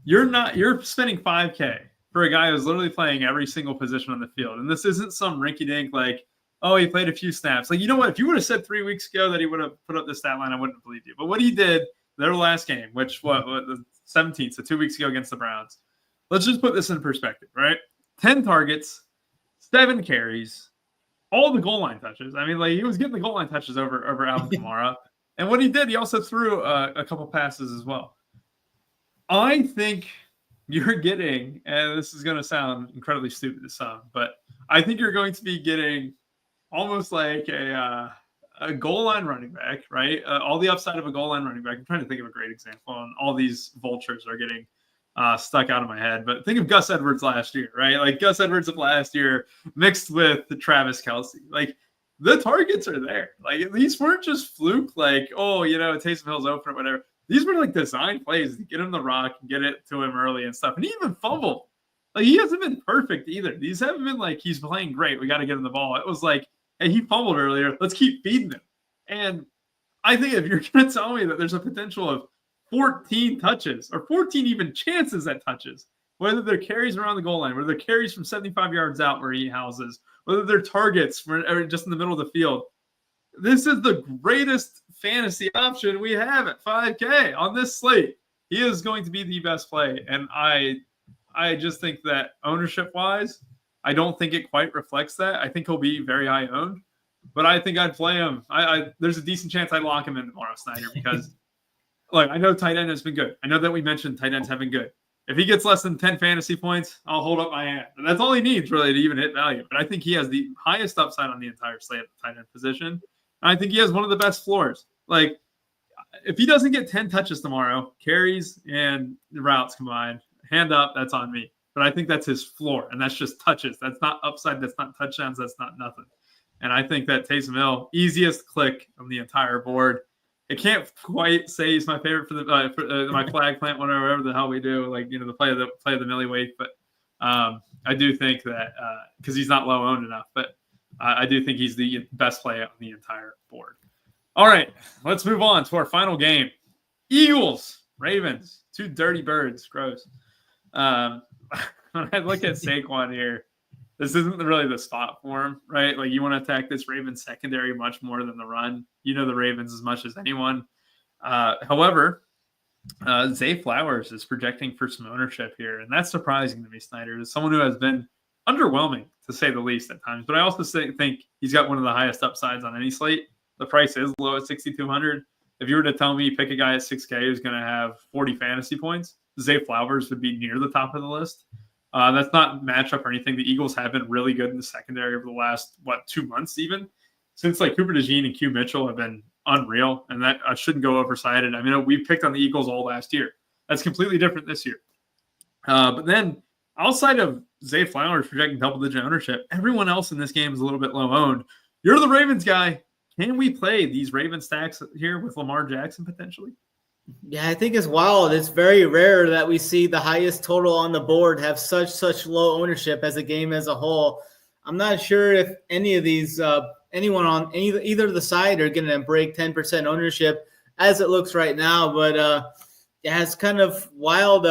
A: you're spending $5K for a guy who's literally playing every single position on the field. And this isn't some rinky-dink, he played a few snaps. You know what? If you would have said 3 weeks ago that he would have put up the stat line, I wouldn't have believed you. But what he did their last game, which the 17th, so 2 weeks ago against the Browns. Let's just put this in perspective, right? 10 targets, 7 carries, all the goal line touches. I mean, he was getting the goal line touches over Alvin Kamara. And what he did, he also threw a couple passes as well. I think you're getting, and this is going to sound incredibly stupid to some, but I think you're going to be getting almost like a goal line running back, right? All the upside of a goal line running back. I'm trying to think of a great example, and all these vultures are getting stuck out of my head. But think of Gus Edwards last year, right? Gus Edwards of last year mixed with Travis Kelce. The targets are there. These weren't just fluke, Taysom Hill's open or whatever. These were designed plays to get him the rock and get it to him early and stuff. And he even fumbled. He hasn't been perfect either. These haven't been he's playing great. We got to get him the ball. It was hey, he fumbled earlier. Let's keep feeding him. And I think if you're going to tell me that there's a potential of 14 touches or 14 even chances at touches, whether they're carries around the goal line, whether they're carries from 75 yards out where he houses, whether they're targets or just in the middle of the field, this is the greatest fantasy option we have at 5K on this slate. He is going to be the best play. And I just think that ownership-wise, I don't think it quite reflects that. I think he'll be very high owned, but I think I'd play him. There's a decent chance I lock him in tomorrow, Snyder, because look, I know tight end has been good. I know that we mentioned tight ends having good. If he gets less than 10 fantasy points, I'll hold up my hand. And that's all he needs, really, to even hit value. But I think he has the highest upside on the entire slate at the tight end position. And I think he has one of the best floors. Like, if he doesn't get 10 touches tomorrow, carries and routes combined, hand up, that's on me. But I think that's his floor, and that's just touches. That's not upside. That's not touchdowns. That's not nothing. And I think that Taysom Hill, easiest click on the entire board. I can't quite say he's my favorite for my flag plant, whatever the hell we do, like, the play of the Millie week. But I do think that because he's not low owned enough, but I do think he's the best play on the entire board. All right, let's move on to our final game. Eagles, Ravens, two dirty birds. Gross. When I look at Saquon here, this isn't really the spot for him, right? Like, you want to attack this Ravens secondary much more than the run. You know the Ravens as much as anyone. However, Zay Flowers is projecting for some ownership here, and that's surprising to me, Snyder. As someone who has been underwhelming, to say the least, at times. But I also think he's got one of the highest upsides on any slate. The price is low at 6,200. If you were to tell me pick a guy at 6K who's going to have 40 fantasy points, Zay Flowers would be near the top of the list. That's not matchup or anything. The Eagles have been really good in the secondary over the last, 2 months even? Since like Cooper DeJean and Q Mitchell have been unreal, and that shouldn't go oversighted. I mean, we picked on the Eagles all last year. That's completely different this year. But then outside of Zay Flowers projecting double-digit ownership, everyone else in this game is a little bit low-owned. You're the Ravens guy. Can we play these Ravens stacks here with Lamar Jackson potentially?
B: Yeah, I think it's wild. It's very rare that we see the highest total on the board have such low ownership as a game as a whole. I'm not sure if any of these anyone on either of the side are going to break 10% ownership as it looks right now. But yeah, it's kind of wild.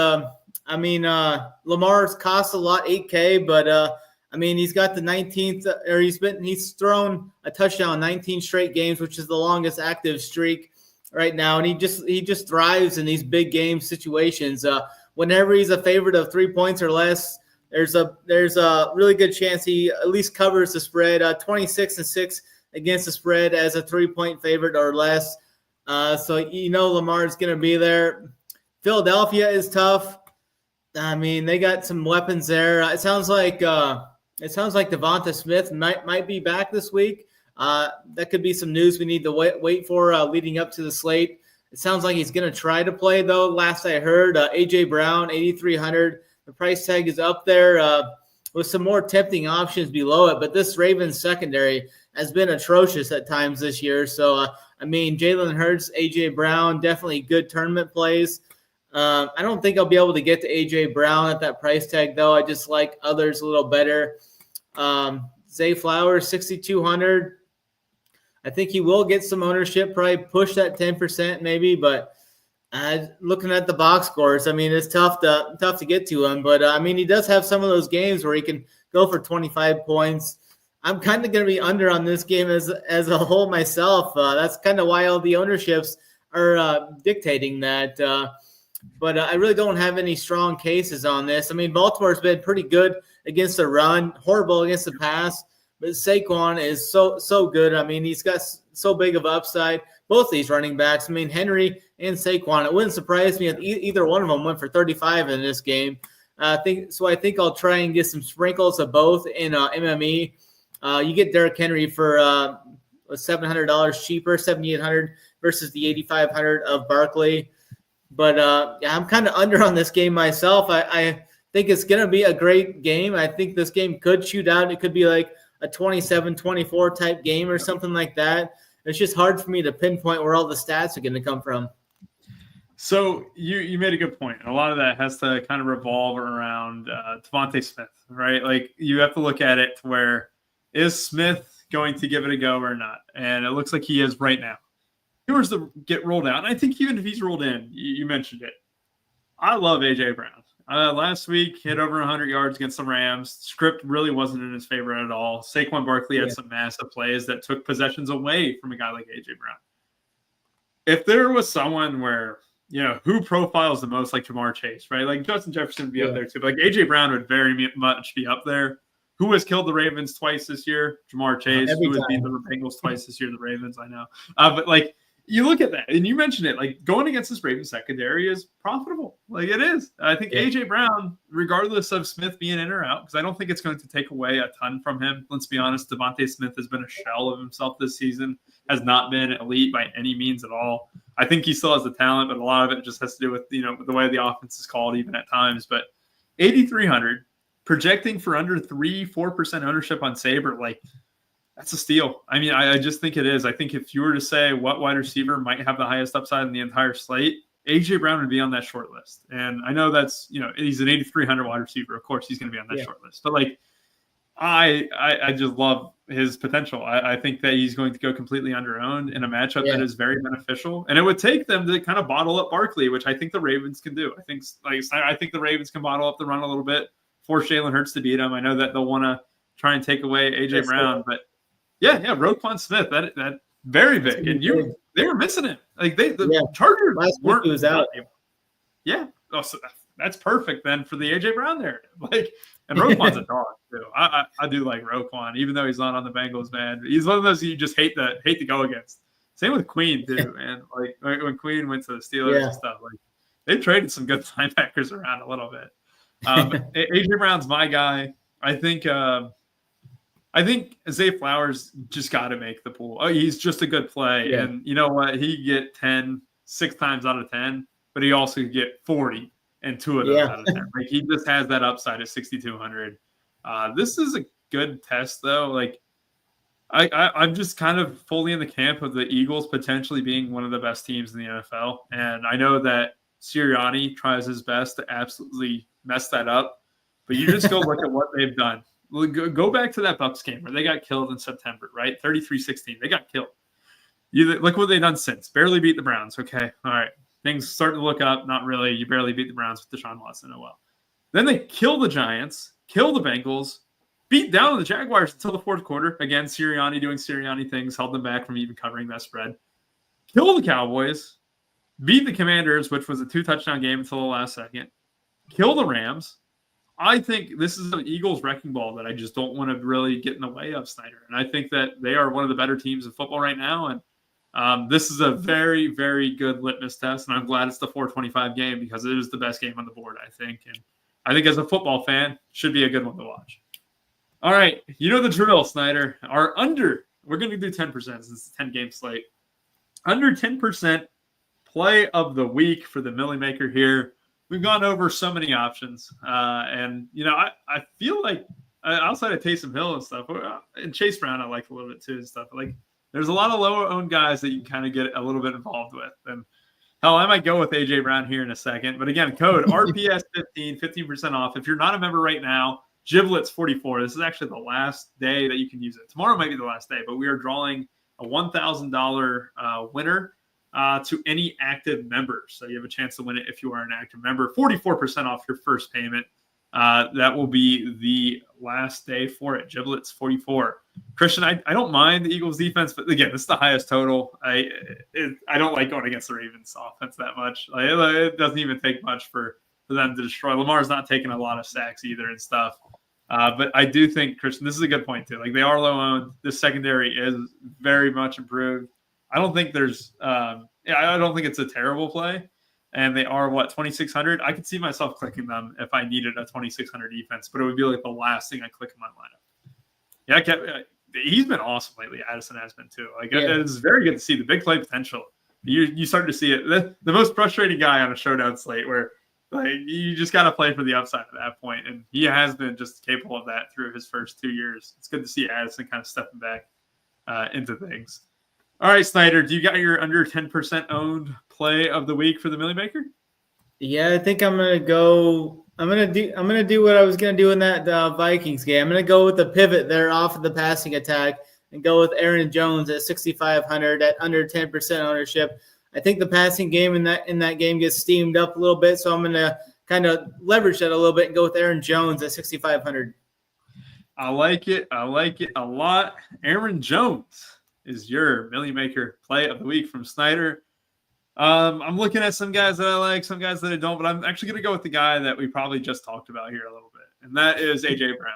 B: Lamar's cost a lot, 8K, but he's got the 19th, or he's thrown a touchdown 19 straight games, which is the longest active streak right now, and he just thrives in these big game situations. Whenever he's a favorite of 3 points or less, there's a really good chance he at least covers the spread. 26-6 against the spread as a 3-point favorite or less. So Lamar's going to be there. Philadelphia is tough. I mean, they got some weapons there. It sounds like Devonta Smith might be back this week. That could be some news we need to wait for leading up to the slate. It sounds like he's going to try to play, though. Last I heard, A.J. Brown, 8,300. The price tag is up there with some more tempting options below it. But this Ravens secondary has been atrocious at times this year. So, Jalen Hurts, A.J. Brown, definitely good tournament plays. I don't think I'll be able to get to A.J. Brown at that price tag, though. I just like others a little better. Zay Flowers, 6,200. I think he will get some ownership, probably push that 10% maybe, but looking at the box scores, it's tough to get to him. But, he does have some of those games where he can go for 25 points. I'm kind of going to be under on this game as a whole myself. That's kind of why all the ownerships are dictating that. But I really don't have any strong cases on this. Baltimore's been pretty good against the run, horrible against the pass. But Saquon is so good. He's got so big of upside. Both these running backs. Henry and Saquon. It wouldn't surprise me if either one of them went for 35 in this game. I think I'll try and get some sprinkles of both in MME. You get Derrick Henry for $700 cheaper, $7,800 versus the $8,500 of Barkley. But I'm kind of under on this game myself. I think it's going to be a great game. I think this game could shoot out. It could be like a 27-24 type game or something like that. It's just hard for me to pinpoint where all the stats are going to come from.
A: So you made a good point. A lot of that has to kind of revolve around Devonta Smith, right? Like, you have to look at it to where, is Smith going to give it a go or not? And it looks like he is right now. If he was to get rolled out, and I think even if he's rolled in, you mentioned it, I love A.J. Brown. Last week, hit over 100 yards against the Rams. Script really wasn't in his favor at all. Saquon Barkley had some massive plays that took possessions away from a guy like A.J. Brown. If there was someone where, who profiles the most like Jamar Chase, right? Like Justin Jefferson would be up there too. But like A.J. Brown would very much be up there. Who has killed the Ravens twice this year? Jamar Chase.
B: Every
A: Who has beat the Bengals twice this year? The Ravens, I know. But like, you look at that, and you mentioned it, like going against this Ravens secondary is profitable. Like it is. I think AJ Brown, regardless of Smith being in or out, because I don't think it's going to take away a ton from him. Let's be honest, Devontae Smith has been a shell of himself this season, has not been elite by any means at all. I think he still has the talent, but a lot of it just has to do with, the way the offense is called even at times. But 8,300, projecting for under 4% ownership on Sabre, like, that's a steal. I mean, I just think it is. I think if you were to say what wide receiver might have the highest upside in the entire slate, AJ Brown would be on that short list. And I know that's, he's an 8,300 wide receiver. Of course, he's going to be on that short list. But like, I just love his potential. I think that he's going to go completely underowned in a matchup that is very beneficial. And it would take them to kind of bottle up Barkley, which I think the Ravens can do. I think the Ravens can bottle up the run a little bit, force Jalen Hurts to beat him. I know that they'll want to try and take away AJ Brown, but yeah, Roquan Smith, that very big, and they were missing it. Like the Chargers weren't.
B: He was out.
A: Yeah, so that's perfect then for the AJ Brown there. Like, and Roquan's a dog too. I do like Roquan, even though he's not on the Bengals, man. He's one of those you just hate to go against. Same with Queen too, man. Like when Queen went to the Steelers and stuff, like they traded some good linebackers around a little bit. AJ Brown's my guy. I think Zay Flowers just got to make the pool. Oh, he's just a good play. Yeah. And you know what? He get 6 times out of 10, but he also could get 40 and 2 of those out of 10. Like, he just has that upside at 6,200. This is a good test, though. Like, I'm just kind of fully in the camp of the Eagles potentially being one of the best teams in the NFL. And I know that Sirianni tries his best to absolutely mess that up, but you just go look at what they've done. Go back to that Bucs game where they got killed in September, right? 33-16. They got killed. Look what they've done since. Barely beat the Browns. Okay. All right. Things starting to look up. Not really. You barely beat the Browns with Deshaun Watson. Oh, well. Then they kill the Giants, kill the Bengals, beat down the Jaguars until the fourth quarter. Again, Sirianni doing Sirianni things, held them back from even covering that spread. Kill the Cowboys, beat the Commanders, which was a 2-touchdown game until the last second. Kill the Rams. I think this is an Eagles wrecking ball that I just don't want to really get in the way of, Snyder. And I think that they are one of the better teams in football right now. And this is a very, very good litmus test. And I'm glad it's the 425 game because it is the best game on the board, I think. And I think as a football fan, it should be a good one to watch. All right. You know the drill, Snyder. Our under, we're going to do 10% since it's a 10-game slate. Under 10% play of the week for the Millie Maker here. We've gone over so many options. And, I feel like outside of Taysom Hill and stuff, and Chase Brown I like a little bit too and stuff. Like, there's a lot of lower-owned guys that you kind of get a little bit involved with. And, hell, I might go with A.J. Brown here in a second. But, again, code RPS15, 15% off. If you're not a member right now, Giblets 44. This is actually the last day that you can use it. Tomorrow might be the last day, but we are drawing a $1,000 winner to any active member. So you have a chance to win it if you are an active member. 44% off your first payment. That will be the last day for it. Giblets 44. Christian, I don't mind the Eagles defense, but again, this is the highest total. I don't like going against the Ravens offense that much. It doesn't even take much for them to destroy. Lamar's not taking a lot of sacks either and stuff. But I do think, Christian, this is a good point too. Like, they are low owned. This secondary is very much improved. I don't think I don't think it's a terrible play. And they are, 2,600? I could see myself clicking them if I needed a 2,600 defense, but it would be like the last thing I click in my lineup. Yeah, he's been awesome lately. Addison has been too. Like, it's very good to see the big play potential. You start to see it. The most frustrating guy on a showdown slate where, like, you just got to play for the upside at that point. And he has been just capable of that through his first 2 years. It's good to see Addison kind of stepping back into things. All right, Snyder, do you got your under 10% owned play of the week for the Millie Maker?
B: Yeah, I think I'm gonna go. I'm gonna do what I was gonna do in that Vikings game. I'm gonna go with the pivot there off of the passing attack and go with Aaron Jones at 6,500 at under 10% ownership. I think the passing game in that game gets steamed up a little bit, so I'm gonna kind of leverage that a little bit and go with Aaron Jones at 6,500.
A: I like it a lot. Aaron Jones is your Millie Maker play of the week from Snyder. I'm looking at some guys that I like, some guys that I don't, but I'm actually going to go with the guy that we probably just talked about here a little bit, and that is A.J. Brown.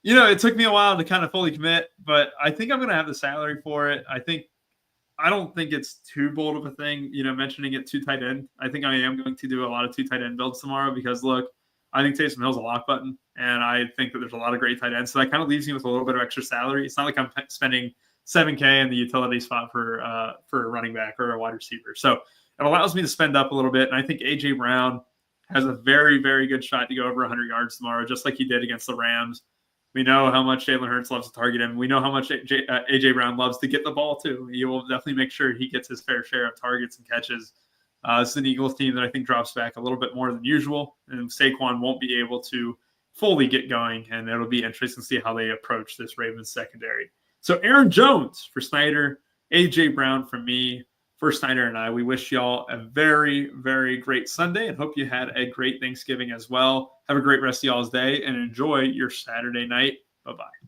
A: It took me a while to kind of fully commit, but I think I'm going to have the salary for it. I don't think it's too bold of a thing, mentioning it two tight end. I think I am going to do a lot of two tight end builds tomorrow because, look, I think Taysom Hill's a lock button, and I think that there's a lot of great tight ends. So that kind of leaves me with a little bit of extra salary. It's not like I'm spending $7K in the utility spot for a running back or a wide receiver. So it allows me to spend up a little bit, and I think A.J. Brown has a very, very good shot to go over 100 yards tomorrow, just like he did against the Rams. We know how much Jalen Hurts loves to target him. We know how much A.J. Brown loves to get the ball, too. He will definitely make sure he gets his fair share of targets and catches. It's an Eagles team that I think drops back a little bit more than usual, and Saquon won't be able to fully get going, and it'll be interesting to see how they approach this Ravens secondary. So Aaron Jones for Snyder, A.J. Brown for me. For Snyder and I, we wish y'all a very, very great Sunday and hope you had a great Thanksgiving as well. Have a great rest of y'all's day and enjoy your Saturday night. Bye-bye.